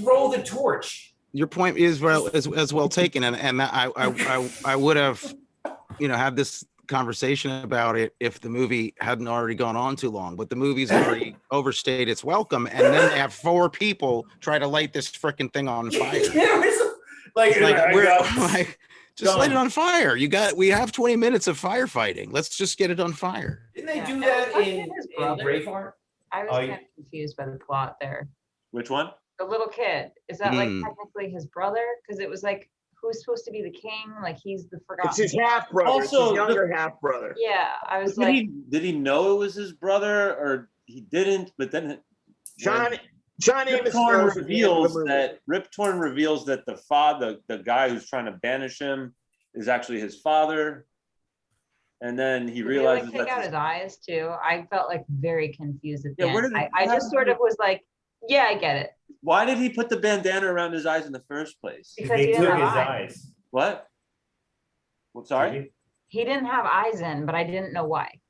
roll the torch. Your point is as well taken, and I would have, had this conversation about it if the movie hadn't already gone on too long. But the movie's already overstayed its welcome, and then they have 4 people try to light this freaking thing on fire. Just light it on fire. We have 20 minutes of firefighting. Let's just get it on fire. Didn't they do that in Braveheart? I was kind of confused by the plot there. Which one? The little kid. Is that like technically his brother? Because it was like, who's supposed to be the king? Like he's the forgotten. It's his half brother. Also, his younger half brother. Yeah, I was did he know it was his brother, or he didn't? But then John Amos Rip Torn reveals that the guy who's trying to banish him is actually his father, and then he realizes take out his eyes too. I felt like very confused at the end. I just sort of was like, yeah, I get it. Why did he put the bandana around his eyes in the first place? Because they he didn't took have his eyes. eyes. What? Well, sorry. He didn't have eyes in, but I didn't know why.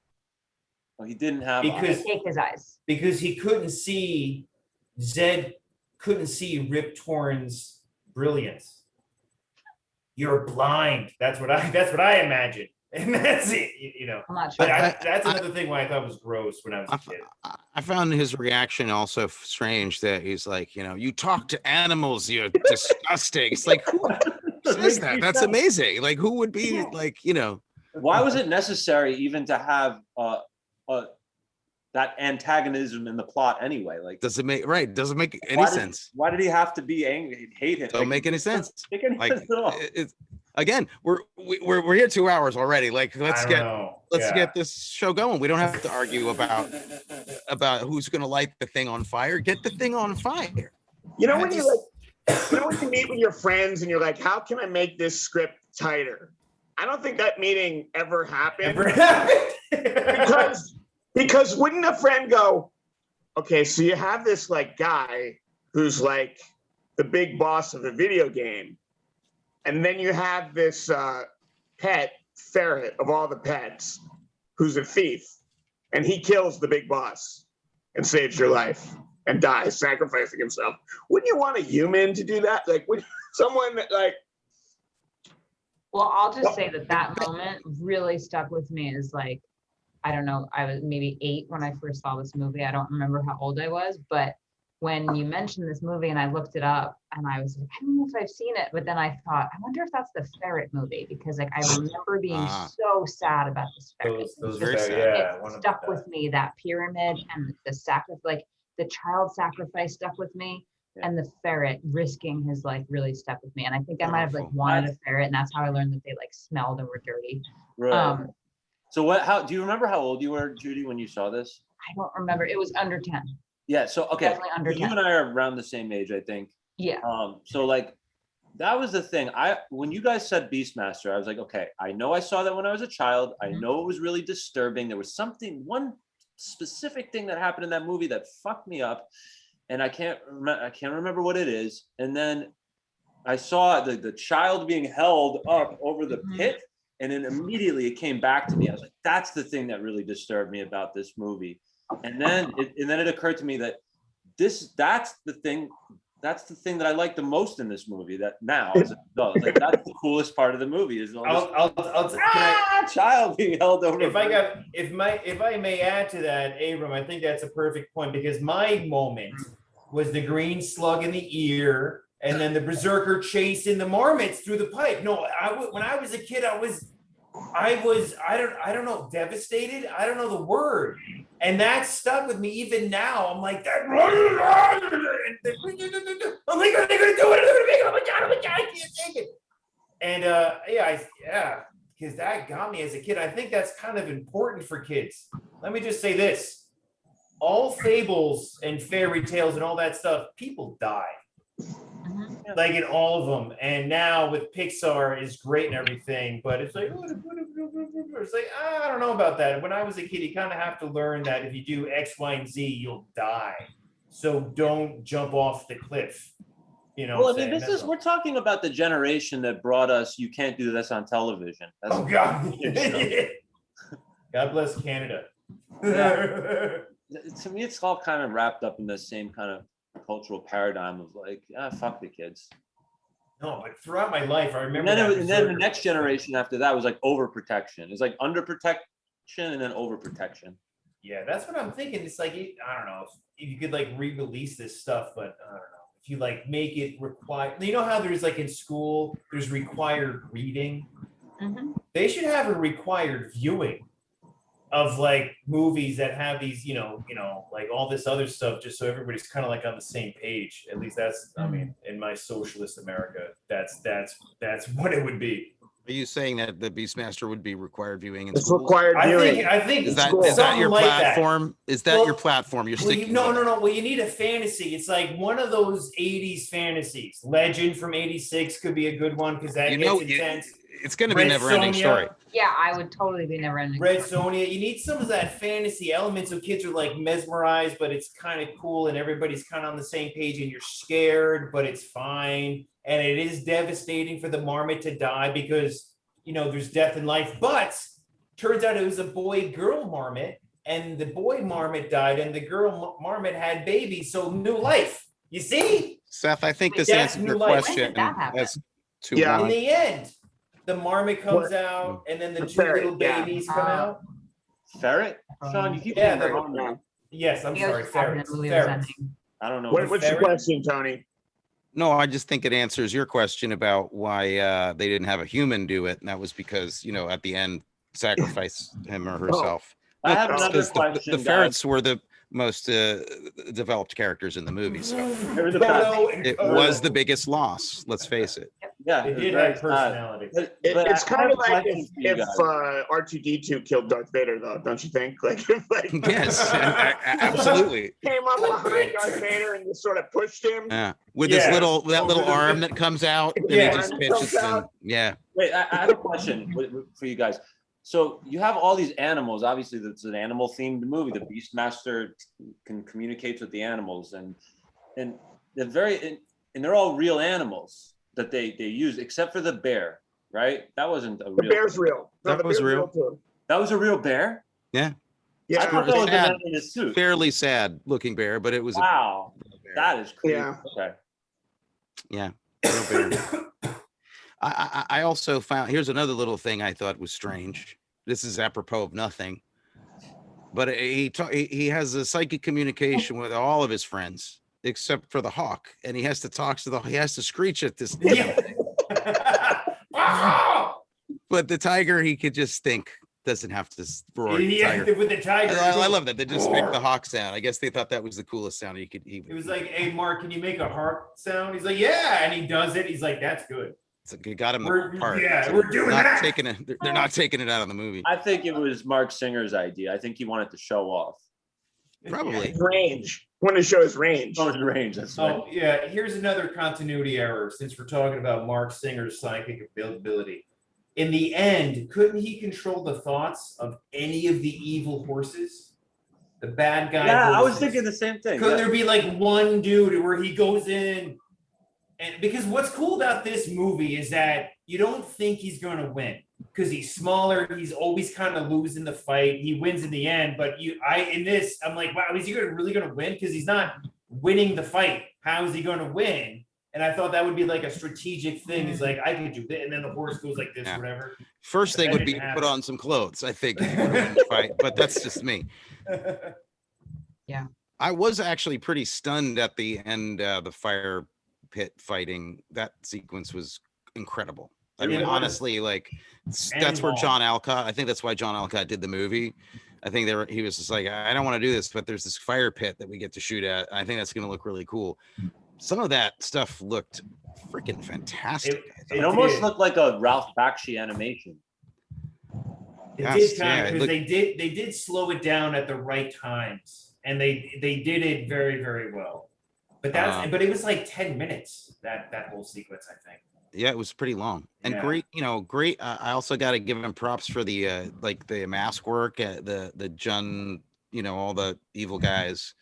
Well, he didn't have because take his eyes because he couldn't see. Zed couldn't see Rip Torn's brilliance. You're blind. That's what I imagined. And that's it, I'm not sure. But that's another thing why I thought was gross when I was a kid. I found his reaction also strange, that he's like, you talk to animals, you're disgusting. It's like, who says that? That's amazing. Like, who would be like, Why was it necessary even to have that antagonism in the plot anyway? Like, doesn't make any sense. Why did he have to be angry, hate him? Don't make any sense. Sense at all. Again, we're here 2 hours already. Like, let's get this show going. We don't have to argue about who's going to light the thing on fire. Get the thing on fire. When you meet with your friends and you're like, how can I make this script tighter? I don't think that meeting ever happened. Because wouldn't a friend go, okay, so you have this like guy who's like the big boss of a video game, and then you have this pet ferret of all the pets who's a thief, and he kills the big boss and saves your life and dies, sacrificing himself. Wouldn't you want a human to do that? Like, would someone that like? Well, I'll just say that moment really stuck with me as like, I don't know, I was maybe 8 when I first saw this movie. I don't remember how old I was, but when you mentioned this movie and I looked it up and I was like, I don't know if I've seen it, but then I thought, I wonder if that's the ferret movie, because like I remember being so sad about this ferret. Those very sad. It stuck with me, that pyramid and the sacrifice, like the child sacrifice stuck with me. Yeah. And the ferret risking his life really stuck with me. And I think I might have like wanted a ferret, and that's how I learned that they like smelled and were dirty. Right. So how do you remember how old you were, Judy, when you saw this? I don't remember. It was under 10. Yeah. So okay, Definitely under you 10. and I are around the same age, I think. Yeah. So like that was the thing. When you guys said Beastmaster, I was like, okay, I know I saw that when I was a child. I know it was really disturbing. There was one specific thing that happened in that movie that fucked me up, and I can't remember what it is. And then I saw the child being held up over the pit, and then immediately it came back to me. I was like, that's the thing that really disturbed me about this movie. And then it occurred to me that that's the thing that I like the most in this movie. That now as an adult, like that's the coolest part of the movie is child being held over. If I may add to that, Abram, I think that's a perfect point, because my moment was the green slug in the ear, and then the berserker chasing the marmots through the pipe. No, when I was a kid, I don't know, devastated. I don't know the word. And that stuck with me even now. I'm like, that. I'm like, are they going to do it? Oh my God, I can't take it. And because that got me as a kid. I think that's kind of important for kids. Let me just say this. All fables and fairy tales and all that stuff, people die. Like in all of them. And now with Pixar is great and everything, but it's like, I don't know about that. When I was a kid, you kind of have to learn that if you do X, Y, and Z, you'll die. So don't jump off the cliff. You know. Well, I mean, we're talking about the generation that brought us "You Can't Do This on Television." That's God. God bless Canada. Yeah. To me, it's all kind of wrapped up in the same kind of cultural paradigm of like, fuck the kids. No, but throughout my life, I remember. And then the next generation after that was like overprotection. It's like underprotection and then overprotection. Yeah, that's what I'm thinking. It's like, I don't know if you could like re-release this stuff, but I don't know. If you like make it required, you know how there's like in school, there's required reading. They should have a required viewing of like movies that have these, like all this other stuff, just so everybody's kind of like on the same page. At least that's, I mean, in my socialist America, that's what it would be. Are you saying that the Beastmaster would be required viewing in It's schools? required viewing. I think Is that your platform? Is that your platform? You're sticking. No. Well, you need a fantasy. It's like one of those 80s fantasies. Legend from 86 could be a good one because that gets intense. It's going to be Never-Ending Story. Yeah, I would totally be Never-Ending Red Sonja. You need some of that fantasy element so kids are like mesmerized, but it's kind of cool and everybody's kind of on the same page and you're scared, but it's fine. And it is devastating for the marmot to die because, there's death in life. But turns out it was a boy-girl marmot, and the boy marmot died, and the girl marmot had babies, so new life. You see? Seth, I think this answers your question. That's too long. In the end, the marmot comes out, and then the two little babies come out. Ferret? Sean, you keep saying that. Yes, I'm sorry. Ferrets. I don't know. What's your question, Tony? No, I just think it answers your question about why they didn't have a human do it, and that was because at the end sacrifice him or herself. I have another question. The ferrets were the most developed characters in the movie, so it was the biggest loss. Let's face it. Yeah, it did have personality. It's kind of like if R2D2 killed Darth Vader, though, don't you think? Yes, absolutely. Came up behind Darth Vader and just sort of pushed him. Yeah, with that little arm that comes out, and he just pitches him. Yeah. Wait, I have a question for you guys. So you have all these animals. Obviously, it's an animal-themed movie. The Beastmaster can communicate with the animals, and they're all real animals that they use, except for the bear, right? That wasn't a The real. bear's real. No, That the was bear's real. too. That was a real bear. Yeah. Yeah. I thought that was a Sad. man in a suit. Fairly sad looking bear, but it was Wow, a real bear. that is crazy. Yeah. Okay. Yeah, real bear. I also found, here's another little thing I thought was strange. This is apropos of nothing, but he has a psychic communication with all of his friends except for the hawk, and he has to screech at this damn thing. But the tiger, he could just think, doesn't have to roar. Yeah, with the tiger. I love that they just picked the hawk sound. I guess they thought that was the coolest sound he could even. It was like, hey, Mark, can you make a heart sound? He's like, yeah, and he does it. He's like, that's good. So it got him the We're- part. yeah, So we're doing not that. taking it. They're not taking it out of the movie. I think it was Marc Singer's idea. I think he wanted to show off. Probably. Range. Want to show his range. Oh, his range. That's right. Oh, yeah. Here's another continuity error since we're talking about Marc Singer's psychic ability. In the end, couldn't he control the thoughts of any of the evil horses? The bad guy. Yeah, I was horses? thinking the same thing. Couldn't Yeah. there be like one dude where he goes in? And because what's cool about this movie is that you don't think he's going to win because he's smaller. He's always kind of losing the fight. He wins in the end, but I'm like, wow, is he really going to win? Because he's not winning the fight. How is he going to win? And I thought that would be like a strategic thing. He's like, I can do that, and then the horse goes like this, Yeah. or whatever. First But thing that would be didn't to put happen. on some clothes, I think, if you were in the fight, but that's just me. Yeah. I was actually pretty stunned at the end, the fire pit fighting. That sequence was incredible. I It mean, was. honestly, like that's where John Alcott, I think that's why John Alcott did the movie. I think he was just like, I don't want to do this, but there's this fire pit that we get to shoot at. I think that's going to look really cool. Some of that stuff looked freaking fantastic. It almost looked like a Ralph Bakshi animation. It Yes, did kind yeah, of it because they did slow it down at the right times, and they did it very, very well. But but it was like 10 minutes that whole sequence, I think. Yeah, it was pretty long and Yeah. great. I also got to give him props for the like the mask work, the Jun, all the evil guys.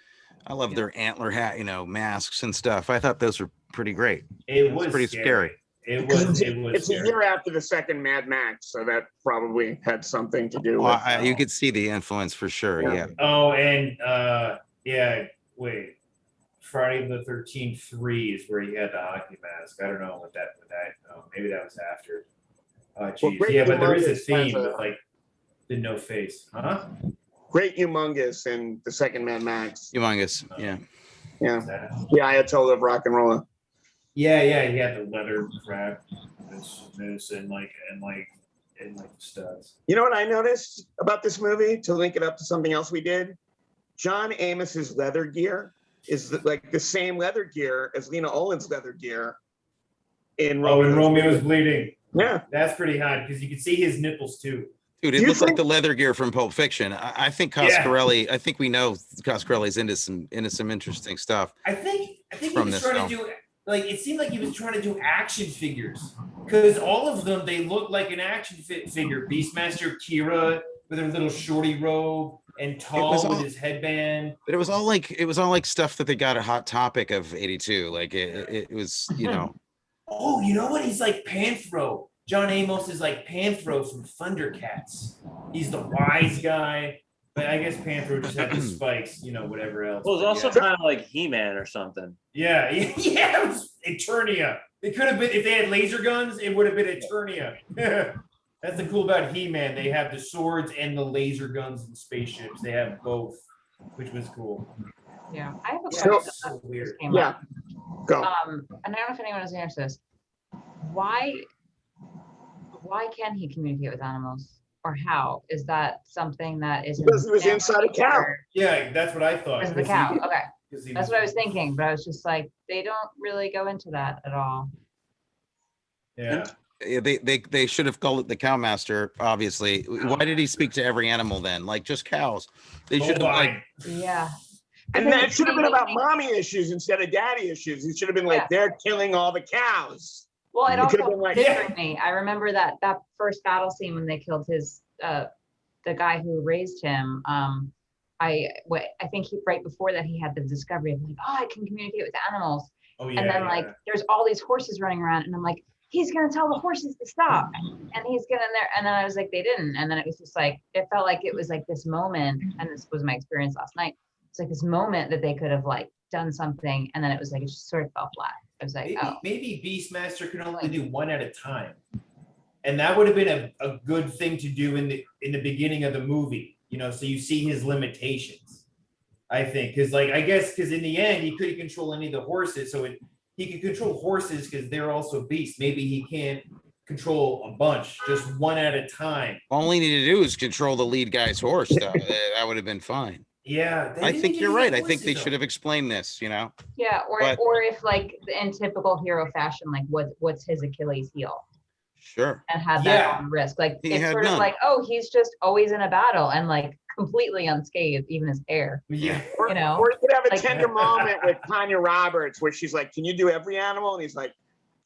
I love their antler hat, masks and stuff. I thought those were pretty great. It was pretty scary. It was. It's a year after the second Mad Max, so that probably had something to do Well, with. you could see the influence for sure. Yeah. Oh, and wait. Friday the 13th 3 is where he had the hockey mask. I don't know what that. Maybe that was after. Geez. Great Yeah, but there is a Humongous theme has with like the no face, huh? Great Humongous in the second Mad Max. Humongous. Yeah. Yeah. Is that- The Ayatollah of rock and roll. Yeah, he had the leather wrap, this and like studs. You know what I noticed about this movie, to link it up to something else we did? John Amos's leather gear is like the same leather gear as Lena Olin's leather gear in Romeo's bleeding. Yeah. That's pretty hot because you can see his nipples too. Dude, it looks like the leather gear from Pulp Fiction. I think Coscarelli. I think we know Coscarelli's into some interesting stuff. I think he From was this trying to do it seemed like he was trying to do action figures because all of them they look like an action figure. Beastmaster, Kira with her little shorty robe, and Tall with his headband. But it was all like stuff that they got at Hot Topic of '82. Like it was, Oh, you know what? He's like Panthro. John Amos is like Panthro from Thundercats. He's the wise guy, but I guess Panthro just had the spikes, whatever else. Well, it was also kind of like He-Man or something. Yeah, it was Eternia. It could have been, if they had laser guns, it would have been Eternia. That's the cool about He-Man. They have the swords and the laser guns and spaceships. They have both, which was cool. Yeah, I have a So- question. So weird. Yeah. Go. And I don't know if anyone has answered this. Why can he communicate with animals, or how? Is that something that is Because he was inside a cow. Yeah, that's what I thought. Because of the cow. Okay, Because he that's what I was thinking, but I was just like, they don't really go into that at all. Yeah. they should have called it the Cowmaster. Obviously, why did he speak to every animal then? Like just cows. They should have like. Yeah. And that should have been about mommy issues instead of daddy issues. It should have been like, they're killing all the cows. Well, it It could have also been like- triggered me. I remember that first battle scene when they killed the guy who raised him. I think right before that he had the discovery of like, oh, I can communicate with animals. Oh, yeah. And then like there's all these horses running around, and I'm like, he's gonna tell the horses to stop, and he's gonna there. And then I was like, they didn't. And then it was just like, it felt like it was like this moment, and this was my experience last night. It's like this moment that they could have like done something, and then it was like it just sort of fell flat. I was like, maybe Beastmaster could only do one at a time, and that would have been a good thing to do in the beginning of the movie. You know, so you see his limitations. I think because I guess in the end he couldn't control any of the horses, so he can control horses because they're also beasts. Maybe he can't control a bunch, just one at a time. All he needed to do is control the lead guy's horse, though. That would have been fine. Yeah, I think you're right. I think they should have explained this, Yeah, or if like in typical hero fashion, like what's his Achilles heel? Sure. And had that on risk. Like it's sort of like, oh, he's just always in a battle and like completely unscathed, even his hair. Yeah. Or you could have a tender moment with Tanya Roberts where she's like, can you do every animal? And he's like,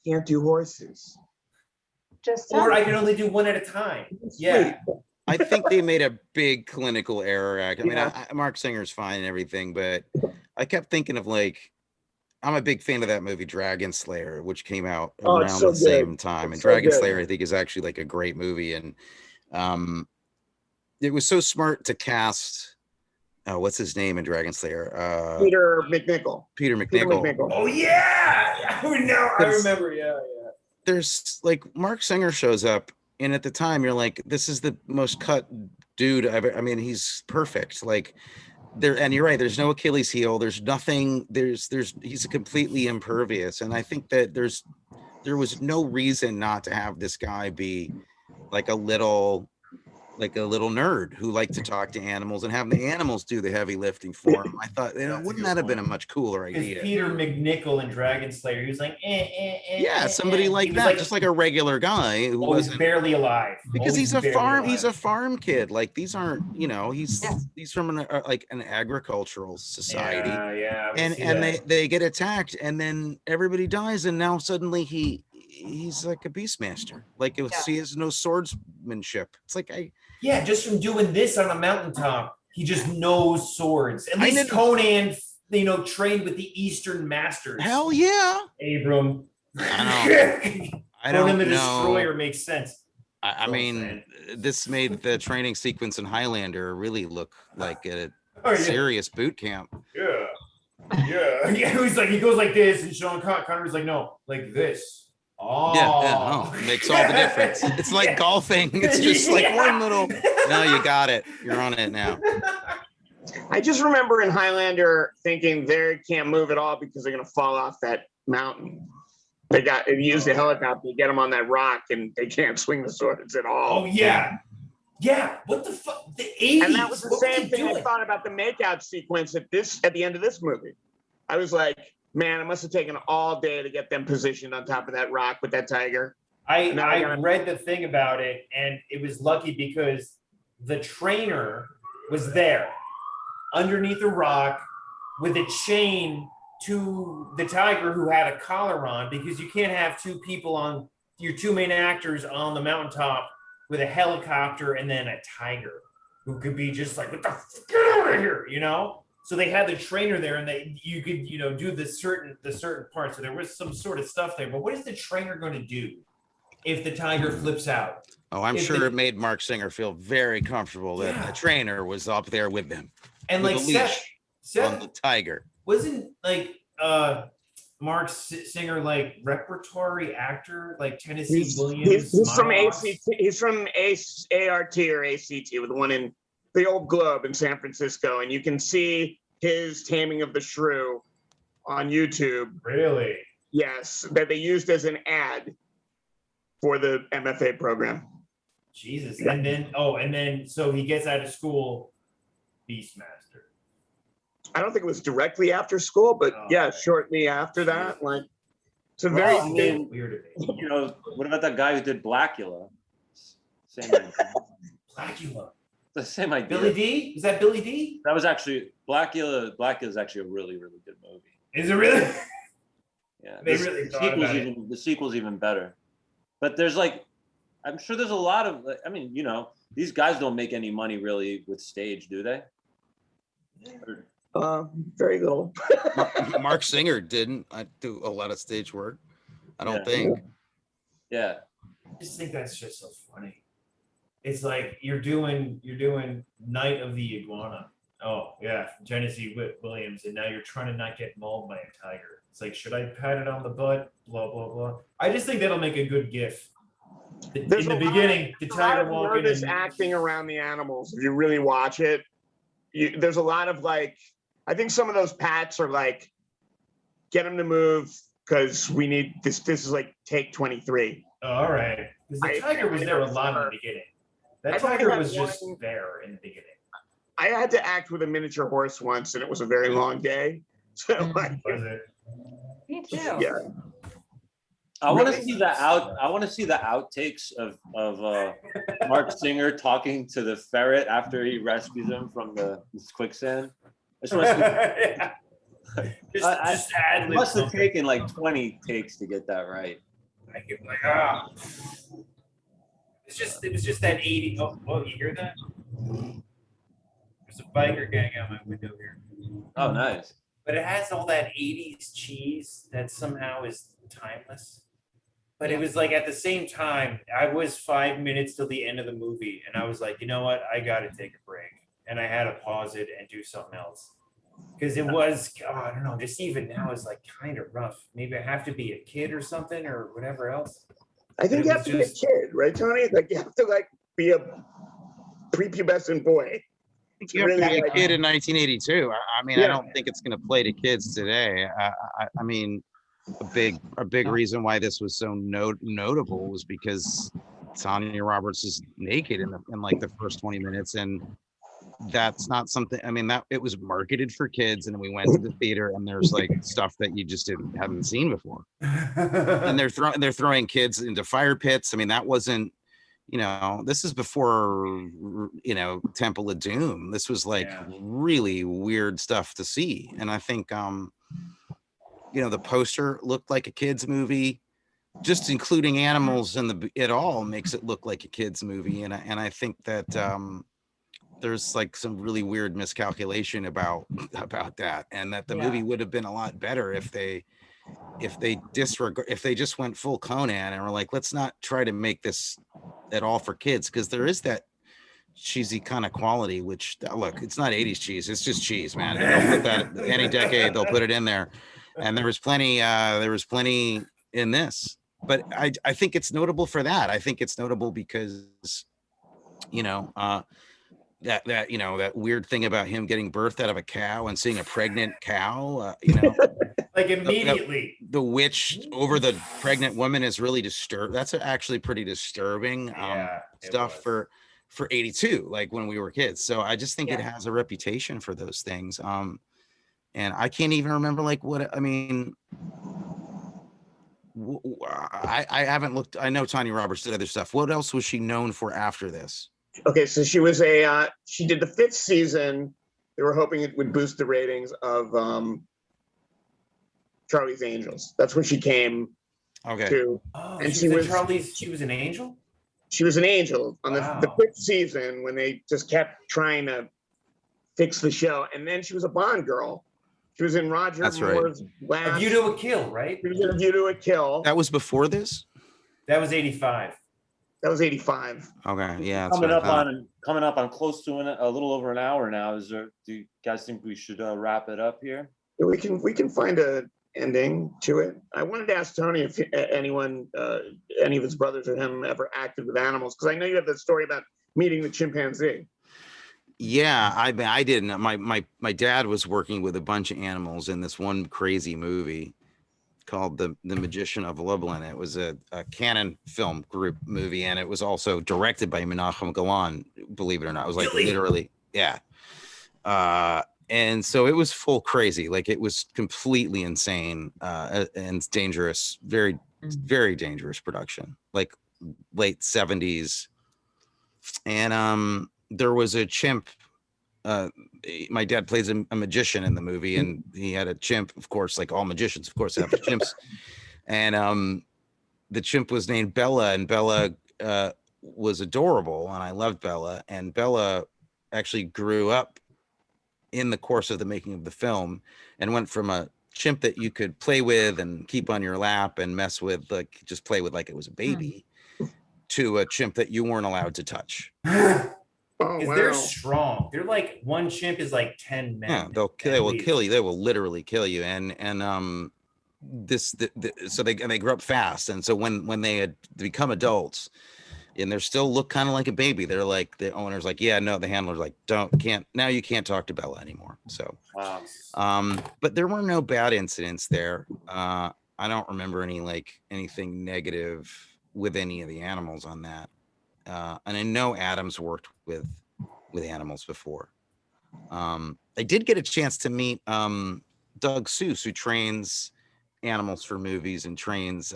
can't do horses. Or I can only do one at a time. Yeah. I think they made a big clinical error. I mean, Marc Singer's fine and everything, but I kept thinking of I'm a big fan of that movie Dragon Slayer, which came out around the same time. And Dragon Slayer, I think, is actually like a great movie. And it was so smart to cast. What's his name in Dragon Slayer? Peter McNichol. Peter McNichol. Oh yeah, I remember. Yeah. There's Marc Singer shows up, and at the time you're like, this is the most cut dude I mean, he's perfect. And you're right, there's no Achilles heel, there's nothing, he's completely impervious. And I think that there was no reason not to have this guy be like a little nerd who liked to talk to animals and have the animals do the heavy lifting for him. I thought, wouldn't that have been a much cooler idea? Peter McNichol in Dragon Slayer, he was like, somebody like that, just like a regular guy who was barely alive. Because he's a farm kid. Like these aren't, he's from an agricultural society. Yeah. And they get attacked, and then everybody dies, and now suddenly he's like a Beastmaster. He has no swordsmanship. It's like just from doing this on a mountaintop, he just knows swords. At least Conan, trained with the Eastern masters. Hell yeah, Abram. I don't Conan the know. Destroyer makes sense. I mean, this made the training sequence in Highlander really look like a serious boot camp. Yeah. He goes like this, and Sean Connery's like, no, like this. Oh, it makes all the difference. It's like golfing. It's just one little. No, you got it. You're on it now. I just remember in Highlander thinking they can't move at all because they're going to fall off that mountain. They used the helicopter to get them on that rock, and they can't swing the swords at all. Oh yeah. What the fuck? The 80s. And that was the same thing I thought about the makeout sequence at the end of this movie. I was like, man, it must have taken all day to get them positioned on top of that rock with that tiger. I read the thing about it, and it was lucky because the trainer was there underneath a rock with a chain to the tiger who had a collar on, because you can't have two people your two main actors on the mountaintop with a helicopter and then a tiger who could be just like, what the fuck, get over here, So they had the trainer there, and you could, do the certain parts. So there was some sort of stuff there. But what is the trainer going to do if the tiger flips out? Oh, I'm sure it made Marc Singer feel very comfortable that the trainer was up there with him. And with Seth on the tiger. Wasn't Marc Singer repertory actor, like Tennessee Williams? He's from ACT. He's from ART or ACT, with the one in the old Globe in San Francisco, and you can see his Taming of the Shrew on YouTube. Really? Yes, that they used as an ad for the MFA program. Jesus. Yeah. And then so he gets out of school, Beastmaster. I don't think it was directly after school, but shortly after that. It's a very weird. What about that guy who did Blackula? Same idea. Blackula. The same idea. Billy D? Is that Billy D? That was actually Blackula. Blackula is actually a really, really good movie. Is it really? Yeah. They really thought about it. The sequel's even better. But there's I'm sure there's a lot of, these guys don't make any money really with stage, do they? Very little. Marc Singer didn't do a lot of stage work. I don't think. Yeah. I just think that's just so funny. It's like you're doing Night of the Iguana. Oh yeah, Genesee Williams, and now you're trying to not get mauled by a tiger. It's like, should I pat it on the butt? Blah blah blah. I just think that'll make a good GIF. In the beginning, the tiger walking nervous and acting around the animals. If you really watch it, there's a lot of like. I think some of those pats are like, get them to move because we need this. This is like take 23. oh, all right, because the tiger was there a lot in the beginning. That tiger was just there in the beginning. I had to act with a miniature horse once, and it was a very long day. So like, Was it? Me too. yeah. I want to see the outtakes of Marc Singer talking to the ferret after he rescues him from the quicksand. I just want to see. just ad It must have taken like 20 takes to get that right. I get like it was just that 80. Oh, you hear that? There's a biker gang out my window here. Oh, nice. But it has all that 80s cheese that somehow is timeless. But it was like at the same time, I was 5 minutes till the end of the movie, and I was like, you know what? I got to take a break. And I had to pause it and do something else. Because it was, I don't know, just even now is like kind of rough. Maybe I have to be a kid or something or whatever else. I think you have to be a kid, right, Tony? Like you have to like be a prepubescent boy. You have to be a kid in 1982. I mean, I don't think it's going to play to kids today. I mean, a big reason why this was so notable was because Tanya Roberts is naked in like the first 20 minutes, and that's not something. I mean, that it was marketed for kids, and we went to the theater, and there's like stuff that you just haven't seen before, and they're throwing kids into fire pits. I mean, that wasn't. This is before, Temple of Doom. This was like really weird stuff to see. And I think, the poster looked like a kid's movie, just including animals and it all makes it look like a kid's movie. And I think that there's like some really weird miscalculation about that, and that the movie would have been a lot better if they just went full Conan and were like, let's not try to make this at all for kids, because there is that cheesy kind of quality, which look, it's not 80s cheese, it's just cheese, man. They'll put that any decade, they'll put it in there. And there was plenty in this. But I think it's notable for that. I think it's notable because that weird thing about him getting birthed out of a cow and seeing a pregnant cow, like immediately the witch over the pregnant woman is really disturbed. That's actually pretty disturbing stuff for 82, like when we were kids. So I just think it has a reputation for those things. And I can't even remember like what, I mean, I haven't looked. I know Tanya Roberts did other stuff. What else was she known for after this? Okay, so she was she did the 5th season. They were hoping it would boost the ratings of Charlie's Angels. That's when she came to. Oh, and she was an angel? She was an angel on the 5th season when they just kept trying to fix the show. And then she was a Bond girl. She was in Roger Moore's last. A View to a Kill, right? She was in A View to a Kill. That was before this? That was 85. That was 85. Okay, yeah. Coming up on close to a little over an hour now. Do you guys think we should wrap it up here? We can find a ending to it. I wanted to ask Tony if anyone, any of his brothers or him, ever acted with animals, because I know you have that story about meeting the chimpanzee. Yeah, I didn't. My dad was working with a bunch of animals in this one crazy movie called The Magician of Lublin. It was a Canon Film Group movie, and it was also directed by Menachem Golan, believe it or not. It was like literally, yeah. And so it was full crazy. Like it was completely insane and dangerous, very, very dangerous production, like late 70s. And there was a chimp. My dad plays a magician in the movie, and he had a chimp, of course, like all magicians, of course, have chimps. And the chimp was named Bella, and Bella was adorable, and I loved Bella. And Bella actually grew up in the course of the making of the film and went from a chimp that you could play with and keep on your lap and mess with, like just play with like it was a baby, to a chimp that you weren't allowed to touch. Because they're strong. They're like, one chimp is like 10 men. Yeah, they will kill you. They will literally kill you. And so they grow up fast. And so when they had become adults, and they still look kind of like a baby, they're like, the owner's like, yeah, no, the handler's like, now you can't talk to Bella anymore. So, but there were no bad incidents there. I don't remember anything negative with any of the animals on that. And I know Adam's worked with animals before. I did get a chance to meet Doug Seuss, who trains animals for movies and trains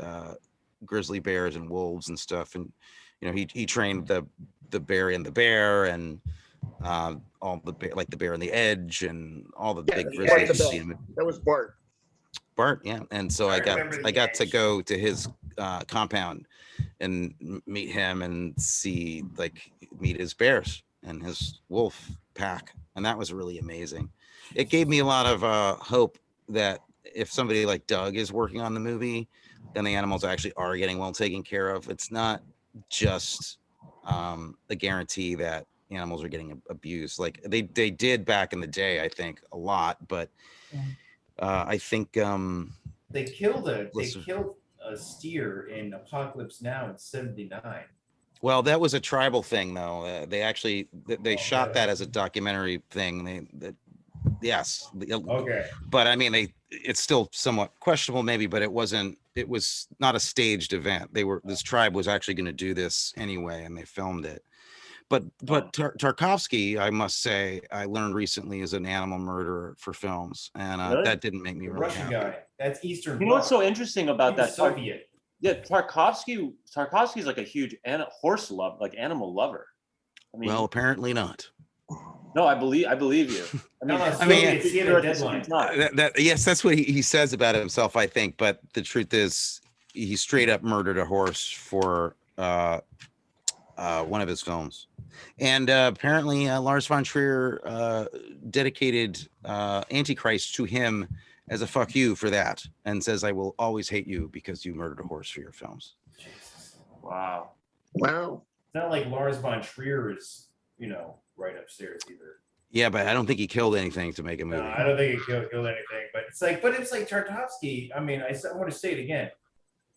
grizzly bears and wolves and stuff. And he trained the bear in the bear and all the bear, like the bear on the edge and all the big grizzlies. That was Bart. Bart, yeah. And so I got to go to his compound and meet him and meet his bears and his wolf pack, and that was really amazing. It gave me a lot of hope that if somebody like Doug is working on the movie, then the animals actually are getting well taken care of. It's not just a guarantee that animals are getting abused like they did back in the day, I think, a lot, but I think they killed a steer in Apocalypse Now in '79. Well, that was a tribal thing, though. They shot that as a documentary thing. Yes. Okay. But I mean, it's still somewhat questionable, maybe. But it was not a staged event. This tribe was actually going to do this anyway, and they filmed it. But Tarkovsky, I must say, I learned recently, is an animal murderer for films, and really? That didn't make me really Russian happy. guy. That's Eastern. You know what's so interesting about that? Soviet. Yeah, Tarkovsky's like a huge animal lover. I mean, Well, apparently not. No, I believe you. I mean, he had a deadline. Yes, that's what he says about himself, I think. But the truth is, he straight up murdered a horse for one of his films. And apparently Lars von Trier dedicated Antichrist to him as a fuck you for that, and says, I will always hate you because you murdered a horse for your films. Jesus. Wow. It's not like Lars von Trier is, right upstairs either. Yeah, but I don't think he killed anything to make a movie. No, I don't think he killed anything. But it's like Tarkovsky. I mean, I want to say it again.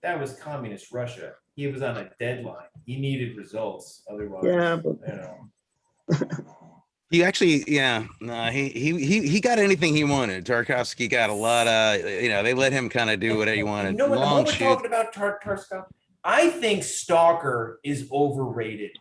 That was communist Russia. He was on a deadline. He needed results. Otherwise, He actually, he got anything he wanted. Tarkovsky got a lot of, they let him kind of do what he wanted. When we're talking about Tarkovsky, I think Stalker is overrated.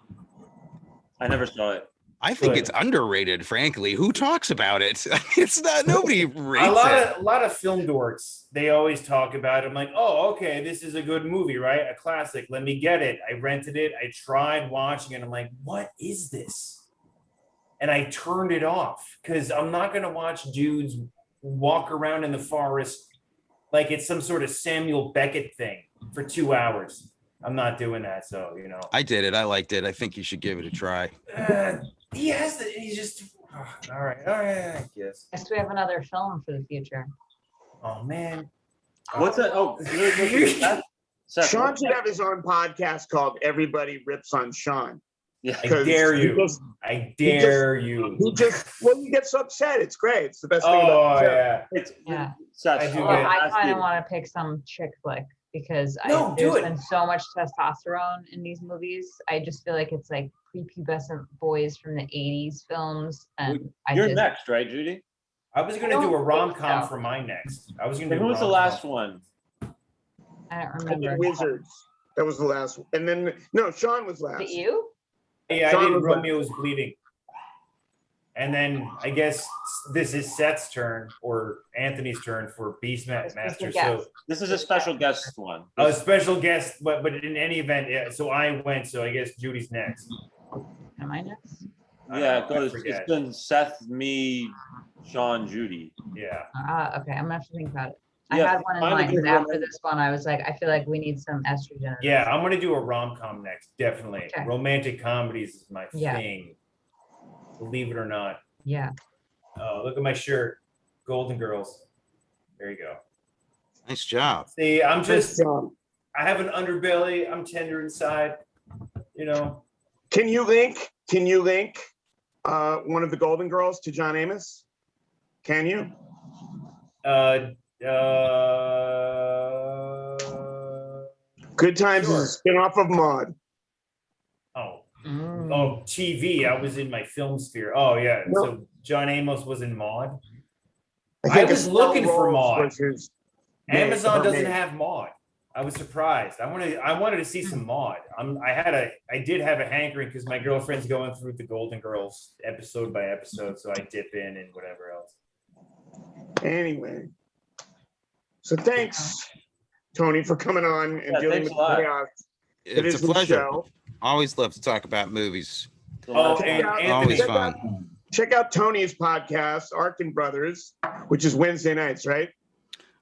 I never saw it. I think it's underrated, frankly. Who talks about it? It's not, nobody rates it. A lot of film dorks, they always talk about it. I'm like, oh, okay, this is a good movie, right? A classic. Let me get it. I rented it. I tried watching it. I'm like, what is this? And I turned it off because I'm not going to watch dudes walk around in the forest like it's some sort of Samuel Beckett thing for 2 hours. I'm not doing that. So, I did it. I liked it. I think you should give it a try. He's just, all right. I guess. Yes, we have another film for the future. Oh, man. What's that? Oh, Seth, Sean should have his own podcast called Everybody Rips on Sean. Yeah. I dare you. I dare you. He gets upset. It's great. It's the best thing about it. Yeah. Seth, I kind of want to pick some chick flick because there's been so much testosterone in these movies. I just feel like it's like prepubescent boys from the 80s films. And you're next, right, Judy? I was going to do a rom-com for my next. I was going to do who was the last one? I don't remember. Wizards. That was the last one. And then, no, Sean was last. Was it you? Yeah, I did Romeo's Bleeding. And then I guess this is Seth's turn or Anthony's turn for Beastmaster. So this is a special guest one. A special guest, but in any event, yeah. So I went. So I guess Judy's next. Am I next? Yeah, it's been Seth, me, Sean, Judy. Yeah. Okay, I'm gonna have to think about it. I had one in mind, but after this one, I was like, I feel like we need some estrogen. Yeah, I'm gonna do a rom-com next, definitely. Okay. Romantic comedies is my thing. Believe it or not. Yeah. Oh, look at my shirt. Golden Girls. There you go. Nice job. See, I have an underbelly. I'm tender inside. You know. Can you link one of the Golden Girls to John Amos? Can you? Good Times Sure. is a spinoff of Maude. Oh, TV. I was in my film sphere. Oh yeah. No. So John Amos was in Maude. I think was looking for Maude. Was Amazon doesn't have Maude. I was surprised. I wanted to see some Maude. I did have a hankering because my girlfriend's going through the Golden Girls episode by episode, so I dip in and whatever else. Anyway, so thanks, Tony, for coming on and dealing with the chaos. It's a pleasure. Show. Always love to talk about movies. Oh, and always fun. Check out Tony's podcast, Arkin Brothers, which is Wednesday nights, right?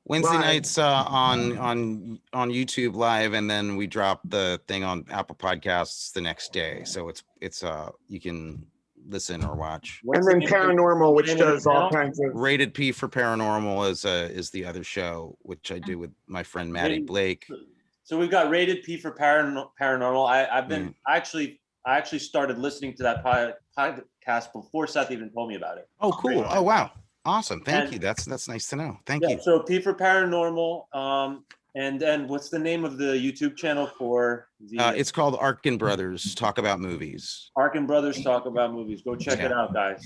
Wednesday nights on YouTube live, and then we drop the thing on Apple Podcasts the next day. So it's you can listen or watch. And then Paranormal, which does all kinds of Rated P for Paranormal is the other show, which I do with my friend Maddie Blake. So we've got Rated P for Paranormal. I actually started listening to that podcast before Seth even told me about it. Oh, cool! Oh, wow. Awesome. Thank you. That's nice to know. Thank you. So P for Paranormal. And then what's the name of the YouTube channel for the it's called Arkin Brothers Talk About Movies. Arkin Brothers Talk About Movies. Go check it out, guys.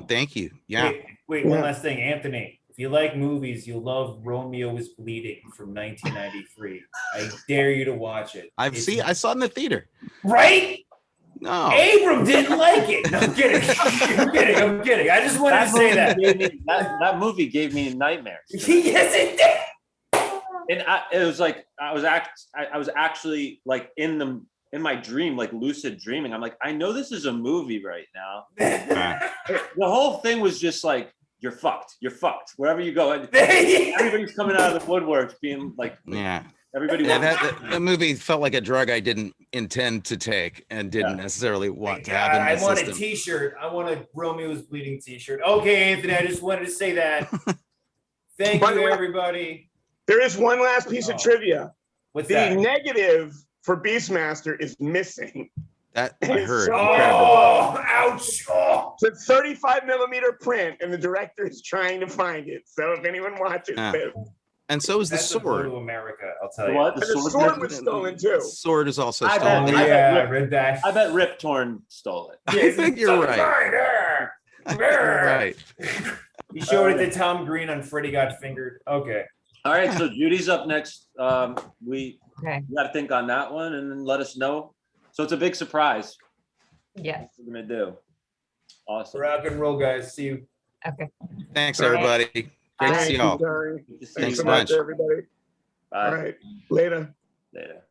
Thank you. Yeah. Wait, one last thing, Anthony. If you like movies, you'll love Romeo is Bleeding from 1993. I dare you to watch it. I saw it in the theater. Right? No. Abram didn't like it. No, I'm kidding. I'm kidding. I just wanted to say that. That movie gave me nightmares. Yes, it did. And it was like I was actually like in my dream, like lucid dreaming. I'm like, I know this is a movie right now. The whole thing was just like, you're fucked. You're fucked. Wherever you go, everybody's coming out of the woodwork, being like, everybody. That movie felt like a drug I didn't intend to take and didn't necessarily want to have in my want system. A T-shirt. I want a Romeo's Bleeding T-shirt. Okay, Anthony, I just wanted to say that. Thank you, everybody. There is one last piece of trivia. What's the that? negative for Beastmaster is missing. That I heard. Oh, ouch! Oh. It's a 35mm print, and the director is trying to find it. So if anyone watches this. And so is the sword. To America, I'll tell you. What? The sword was stolen too. Sword is also stolen. I read that. I bet Rip Torn stole it. I think you're right. Right. He showed it to Tom Green on Freddy Got Fingered. Okay. All right, so Judy's up next. We got to think on that one and then let us know. So it's a big surprise. Yes. What we're gonna do. Awesome. Rock and roll, guys. See you. Okay. Thanks, everybody. Great to see y'all. Thanks so much, everybody. Bye. All right. Later. Later.